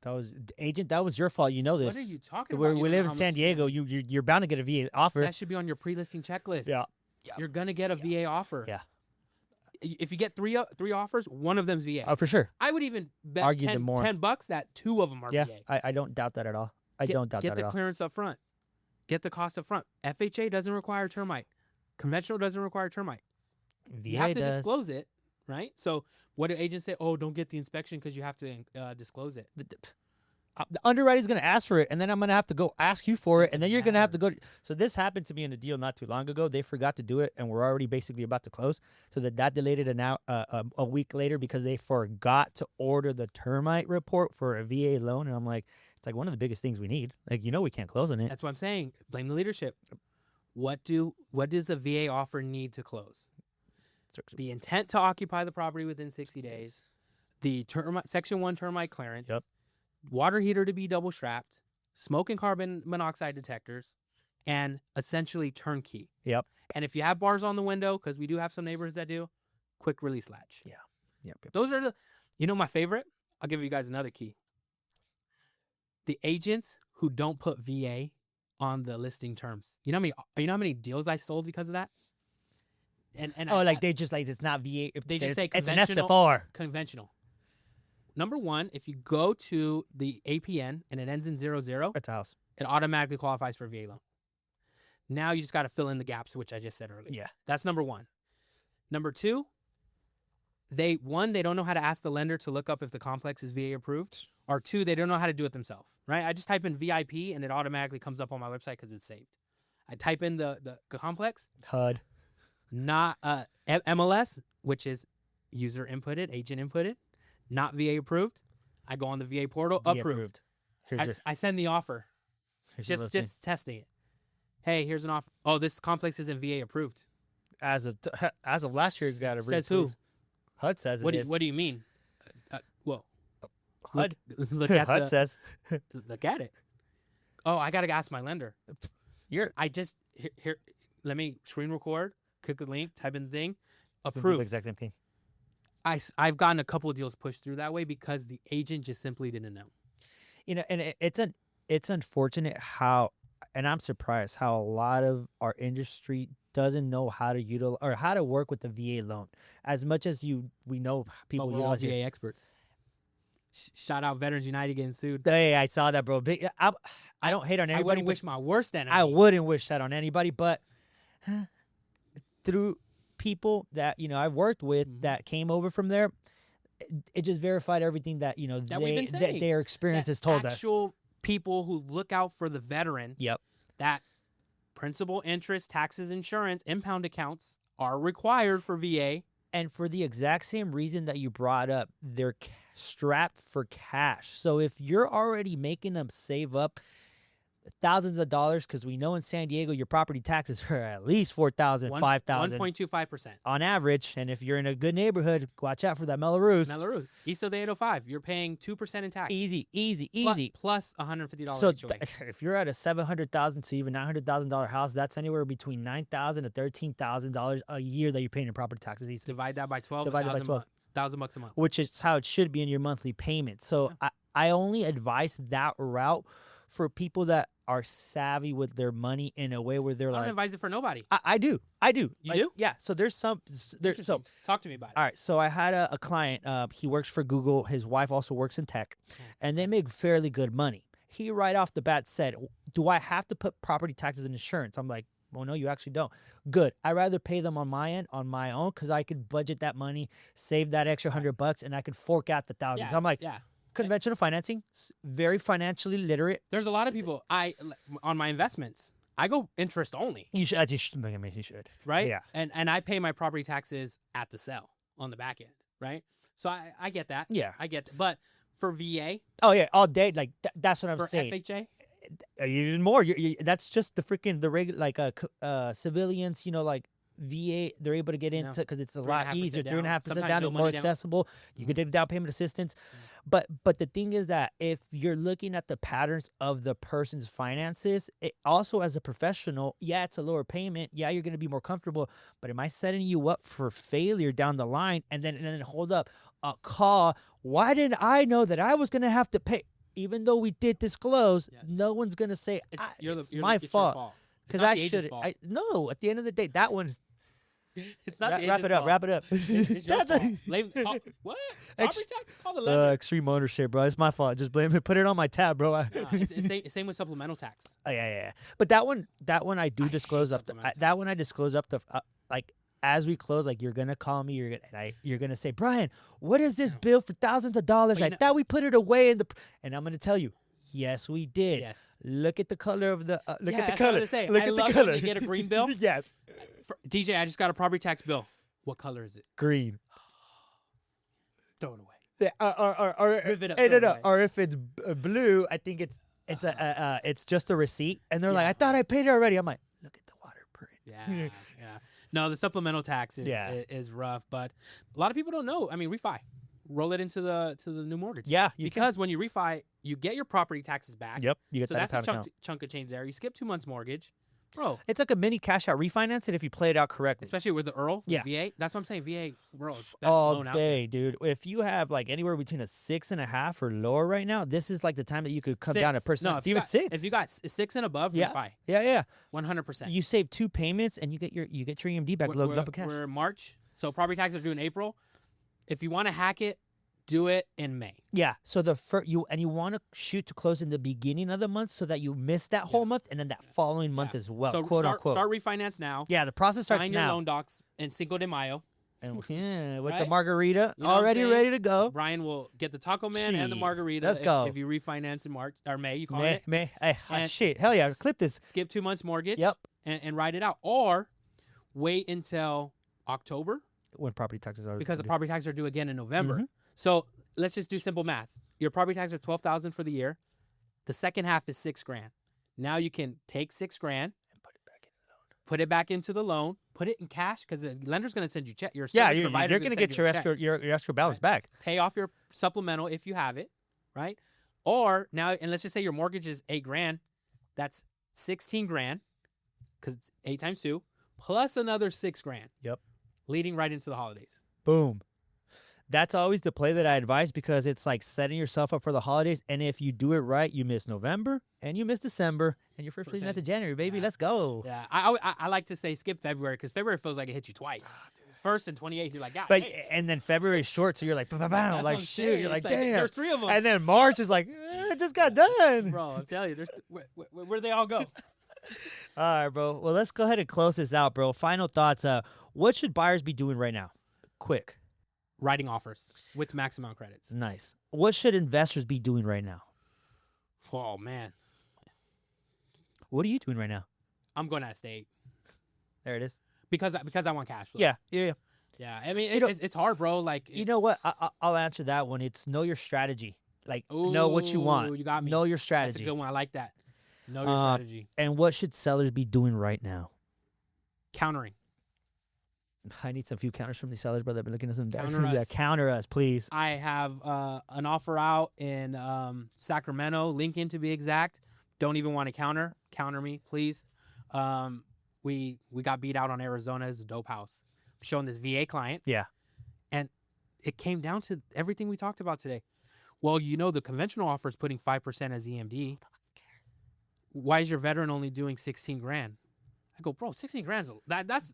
That was your fault. You know this. What are you talking about? We live in San Diego. You're bound to get a VA offer. That should be on your pre-listing checklist. You're going to get a VA offer. if you get three offers, one of them's VA. Oh, for sure. I would even bet Argue them more. $10 that 2 of them are Yeah, VA. I don't doubt that at all. I don't doubt that Get at the all. clearance up front. Get the cost up front. FHA doesn't require termite. Conventional doesn't require termite. VA You have to does. disclose it, right? So what do agents say? Oh, don't get the inspection because you have to disclose it. The underwriter's going to ask for it, and then I'm going to have to go ask you for it, and then you're going to have to matter. go. So this happened to me in a deal not too long ago. They forgot to do it, and we're already basically about to close. So that delayed it a week later because they forgot to order the termite report for a VA loan. And I'm like, it's like one of the biggest things we need. Like, we can't close on it. That's what I'm saying. Blame the leadership. What does a VA offer need to close? The intent to occupy the property within 60 days, the Section 1 termite clearance, Yep. water heater to be double strapped, smoke and carbon monoxide detectors, and essentially turnkey. Yep. And if you have bars on the window, because we do have some neighbors that do, quick release latch. Yeah. Yep. Those are my favorite? I'll give you guys another key. The agents who don't put VA on the listing terms. You know how many deals I sold because of that? And they just like it's not VA. They just say it's an conventional. SFR. Conventional. Number one, if you go to the APN and it ends in 00, It's a house. it automatically qualifies for a VA loan. Now you just got to fill in the gaps, which I just said earlier. Yeah. That's number one. Number two, they don't know how to ask the lender to look up if the complex is VA approved. Or two, they don't know how to do it themselves, right? I just type in VIP and it automatically comes up on my website because it's saved. I type in the complex, HUD. not MLS, which is user inputted, agent inputted, not VA approved. I go on the VA portal, VA approved. Here's I send the offer, your listing. just testing it. Hey, here's an offer. Oh, this complex isn't VA approved. as of last year, you got to Says who? HUD says it is. What do you mean? Well, HUD. look at HUD says. look at it. Oh, I gotta ask my lender. I just here. Let me screen record. Click the link. Type in the thing. The Approved. exact same thing. I've gotten a couple of deals pushed through that way because the agent just simply didn't know. And it's unfortunate how, and I'm surprised how a lot of our industry doesn't know how to utilize or how to work with the VA loan. As much as we know people We're all utilize VA it. experts. Shout out Veterans United getting sued. Hey, I saw that, bro. I don't hate on I anybody. wouldn't but wish my worst enemy. I wouldn't wish that on anybody, but through people that I've worked with that came over from there, it just verified everything that That we've been that saying. their experience has told us. Actual people who look out for the veteran. Yep. That principal, interest, taxes, insurance, impound accounts are required for VA. And for the exact same reason that you brought up, they're strapped for cash. So if you're already making them save up thousands of dollars, because we know in San Diego your property taxes are at least $4,000, $5,000 1.25% on average. And if you're in a good neighborhood, watch out for that Melrose. Melrose, east of the 805, you're paying 2% in tax. Easy. Plus $150 So HOA. if you're at a $700,000 to even $900,000 house, that's anywhere between $9,000 to $13,000 a year that you're paying in property taxes. Easy. Divide that by 12. Divide it by 12. $1,000 a month. Which is how it should be in your monthly payment. So I only advise that route for people that are savvy with their money in a way where they're I don't advise it for nobody. I do. You do? Yeah. So there's so Talk to me about it. all right. So I had a client. He works for Google. His wife also works in tech, and they make fairly good money. He right off the bat said, "Do I have to put property taxes and insurance?" I'm like, "Well, no, you actually don't." Good. I'd rather pay them on my end, on my own, because I could budget that money, save that extra $100, and I could fork out the thousands. I'm like, conventional financing, very financially literate. There's a lot of people. On my investments, I go interest only. You should. You should. Right? Yeah. And I pay my property taxes at the sale on the back end. Right? So I get that. Yeah. I get that. But for VA. Oh yeah, all day. Like that's what I'm saying. For FHA. Even more. That's just the regular civilians. Like VA, they're able to get into because it's a lot easier. 3.5% down, more accessible. You can take down payment assistance. But the thing is that if you're looking at the patterns of the person's finances, it also as a professional, it's a lower payment. Yeah, you're going to be more comfortable. But am I setting you up for failure down the line? And then hold up, a call. Why didn't I know that I was going to have to pay? Even though we did disclose, no one's going to say it's my fault. Because I should. No, at the end of the day, that one's It's not the Wrap agent's it up. fault. Wrap it up. It's your fault. What? Ex- Property tax? Call the lender. Extreme ownership, bro. It's my fault. Just blame it. Put it on my tab, bro. Nah, it's same with supplemental tax. Yeah. But that one I do I hate disclose up. supplemental That one I tax. disclose up the like as we close. Like you're gonna call me. You're gonna say, Brian, what is this bill for thousands of dollars? But I you know- thought we put it away in the. And I'm gonna tell you, yes, we did. Yes. Look at the color of the. Look Yeah, at the that's what I color. was gonna say. Look I at love the when color. they get a green bill. Yes, DJ, I just got a property tax bill. What color is it? green. Throw it away. Yeah, or Rip it up, no, throw it no, away. or if it's blue, I think it's just a receipt, and they're like, Yeah. I thought I paid it already. I'm like, look at the water print. Yeah. No, the supplemental tax is rough, but a lot of people don't know. I mean, refi, roll it into the new mortgage. Yeah, you can. Because when you refi, you get your property taxes back. Yep, you get So that that's a account. chunk of change there. You skip 2 months mortgage, bro. It's like a mini cash out refinance it if you play it out correctly. Especially with the Earl, Yeah. VA. That's what I'm saying. VA, bro, best All loan out there. day, dude. If you have like anywhere between a 6.5 or lower right now, this is like the time that you could come down to 6. percent. No, It's even 6. If you got 6 and above, Yeah. refi, yeah. 100%. You save 2 payments and you get your EMD back loaded up with cash. We're March, so property taxes are due in April. If you want to hack it, do it in May. Yeah. So you want to shoot to close in the beginning of the month so that you miss that whole month and then that following month Yeah. as well, So quote start, unquote. start refinance now. Yeah, the process starts Sign your now. loan docs in Cinco de Mayo. And yeah, with the Right? margarita You know what I'm already saying? ready to go. Brian will get the taco man and the Gee, margarita. let's go. If you refinance in March or May, you call May, it. hey, And shit, hell yeah, clip this. Skip 2 months mortgage. Yep. And write it out, or wait until October When property taxes are because the due. property taxes are due again in November. Mhm. So let's just do simple math. Your property taxes are $12,000 for the year. The second half is $6,000. Now you can take $6,000, And put it back in the loan. put it back into the loan, put it in cash because the lender's going to send you check. Your Yeah, service you're provider's gonna send get you your a check. escrow your escrow balance Right. back. Pay off your supplemental if you have it, right? Or now, and let's just say your mortgage is $8,000. That's $16,000 because it's 8 times 2 plus another $6,000. Yep. Leading right into the holidays. Boom. That's always the play that I advise because it's like setting yourself up for the holidays. And if you do it right, you miss November and you miss December and you're first leading out to January, baby. Yeah. Let's go. Yeah, I like to say skip February because February feels like it hits you twice. First and 28th, you're like, God, But hey. and then February is short, so you're like, That's like what I'm shoot, saying. you're like, It's damn. There's 3 of them. And then March is like, it just got done. Bro, I'm telling you, there's where they all go? All right, bro. Well, let's go ahead and close this out, bro. Final thoughts. What should buyers be doing right now? Quick. Writing offers with max amount credits. Nice. What should investors be doing right now? Oh man, What are you doing right now? I'm going out of state There it is. because I want cash flow. Yeah. Yeah, I mean, You know- it's hard, bro. Like, You know what? I'll answer that one. It's know your strategy. Like, know what you want. Ooh, you got me. Know your That's a strategy. good one. I like that. Know your Uh, strategy. And what should sellers be doing right now? Countering. I need some few counters from these sellers, brother. I've been looking at some Counter yeah, us. counter us, please. I have an offer out in Sacramento, Lincoln to be exact. Don't even want to counter. Counter me, please. We got beat out on Arizona's dope house. Showing this VA client. Yeah. And it came down to everything we talked about today. Well, you know the conventional offer is putting 5% as EMD. Why is your veteran only doing 16 grand? I go, bro, 16 grand's that's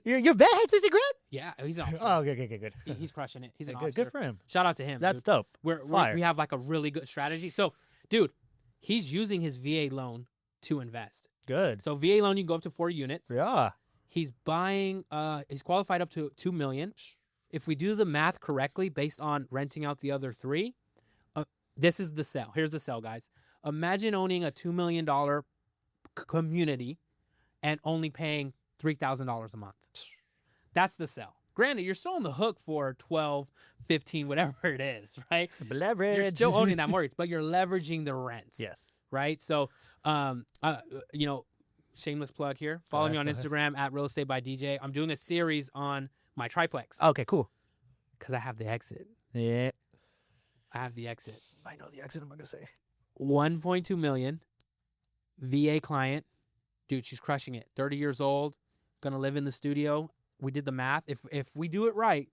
Your vet had 60 grand? yeah, he's an officer. Oh, good. He's crushing it. He's an Good, officer. good for him. Shout out to him. That's dude. dope. Fire. We have like a really good strategy. So, dude, he's using his VA loan to invest. Good. So VA loan, you can go up to 4 units. Yeah. He's buying. He's qualified up to $2 million. If we do the math correctly, based on renting out the other 3, this is the sell. Here's the sell, guys. Imagine owning a $2 million community and only paying $3,000 a month. That's the sell. Granted, you're still on the hook for 12, 15, whatever it is, right? Leverage. You're still owning that mortgage, but you're leveraging the rents. Yes. Right. So, you know, shameless plug here. Follow me on Instagram at Real Estate by DJ. I'm doing a series on my triplex Okay, cool. because I have the exit. Yeah. I have the exit. I know the exit I'm going to say. 1.2 million VA client. Dude, she's crushing it. 30 years old, gonna live in the studio. We did the math. If we do it right,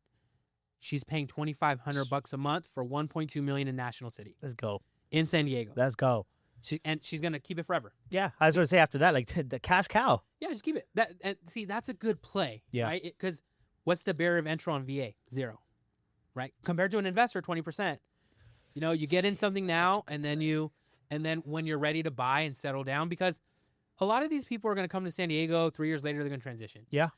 she's paying $2,500 a month for 1.2 million in National City Let's go. in San Diego. Let's go. She's gonna keep it forever. Yeah, I was going to say after that, like the cash cow. Yeah, just keep it. And see, that's a good play. Yeah. Right. Because what's the barrier of entry on VA? 0. Right. Compared to an investor, 20%. You know, you get in something now, and then when you're ready to buy and settle down, because a lot of these people are going to come to San Diego. 3 years later, they're going to transition. Yeah.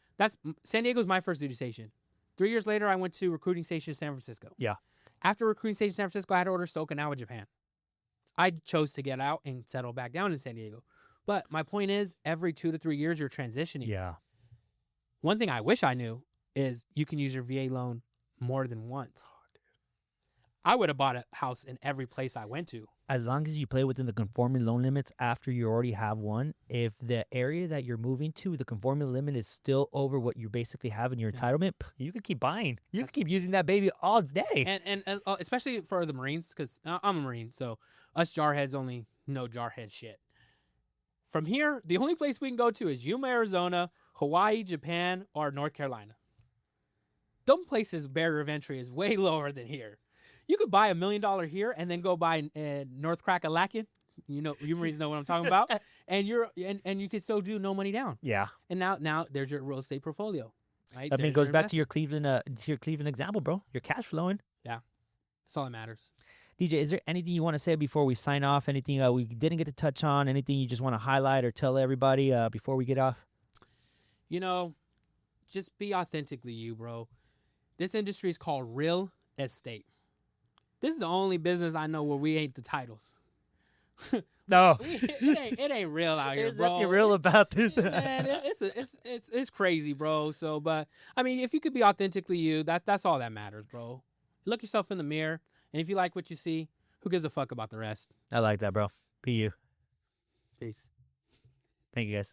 San Diego's my first duty station. 3 years later, I went to recruiting station in San Francisco. Yeah. After recruiting station in San Francisco, I had to order to Okinawa, Japan. I chose to get out and settle back down in San Diego. But my point is, every 2 to 3 years, you're transitioning. Yeah. One thing I wish I knew is you can use your VA loan more than once. I would have bought a house in every place I went to. As long as you play within the conforming loan limits after you already have one, if the area that you're moving to, the conforming limit is still over what you basically have in your entitlement, you can keep buying. You can keep using that baby all day. And especially for the Marines, because I'm a Marine, so us jarheads only know jarhead shit. From here, the only place we can go to is Yuma, Arizona, Hawaii, Japan, or North Carolina. Them places' barrier of entry is way lower than here. You could buy $1 million here and then go buy North Crackalakin. You know, you Marines know what I'm talking about. And you could still do no money down. Yeah. And now there's your real estate portfolio. Right? I mean, it goes back to your Cleveland example, bro. You're cash flowing. Yeah. That's all that matters. DJ, is there anything you want to say before we sign off? Anything we didn't get to touch on? Anything you just want to highlight or tell everybody before we get off? You know, just be authentically you, bro. This industry is called real estate. This is the only business I know where we ain't the titles. No, it ain't real out here, there's bro. nothing real about this. Man, it's crazy, bro. So, but I mean, if you could be authentically you, that's all that matters, bro. Look yourself in the mirror, and if you like what you see, who gives a fuck about the rest? I like that, bro. Be you. Peace. Thank you, guys.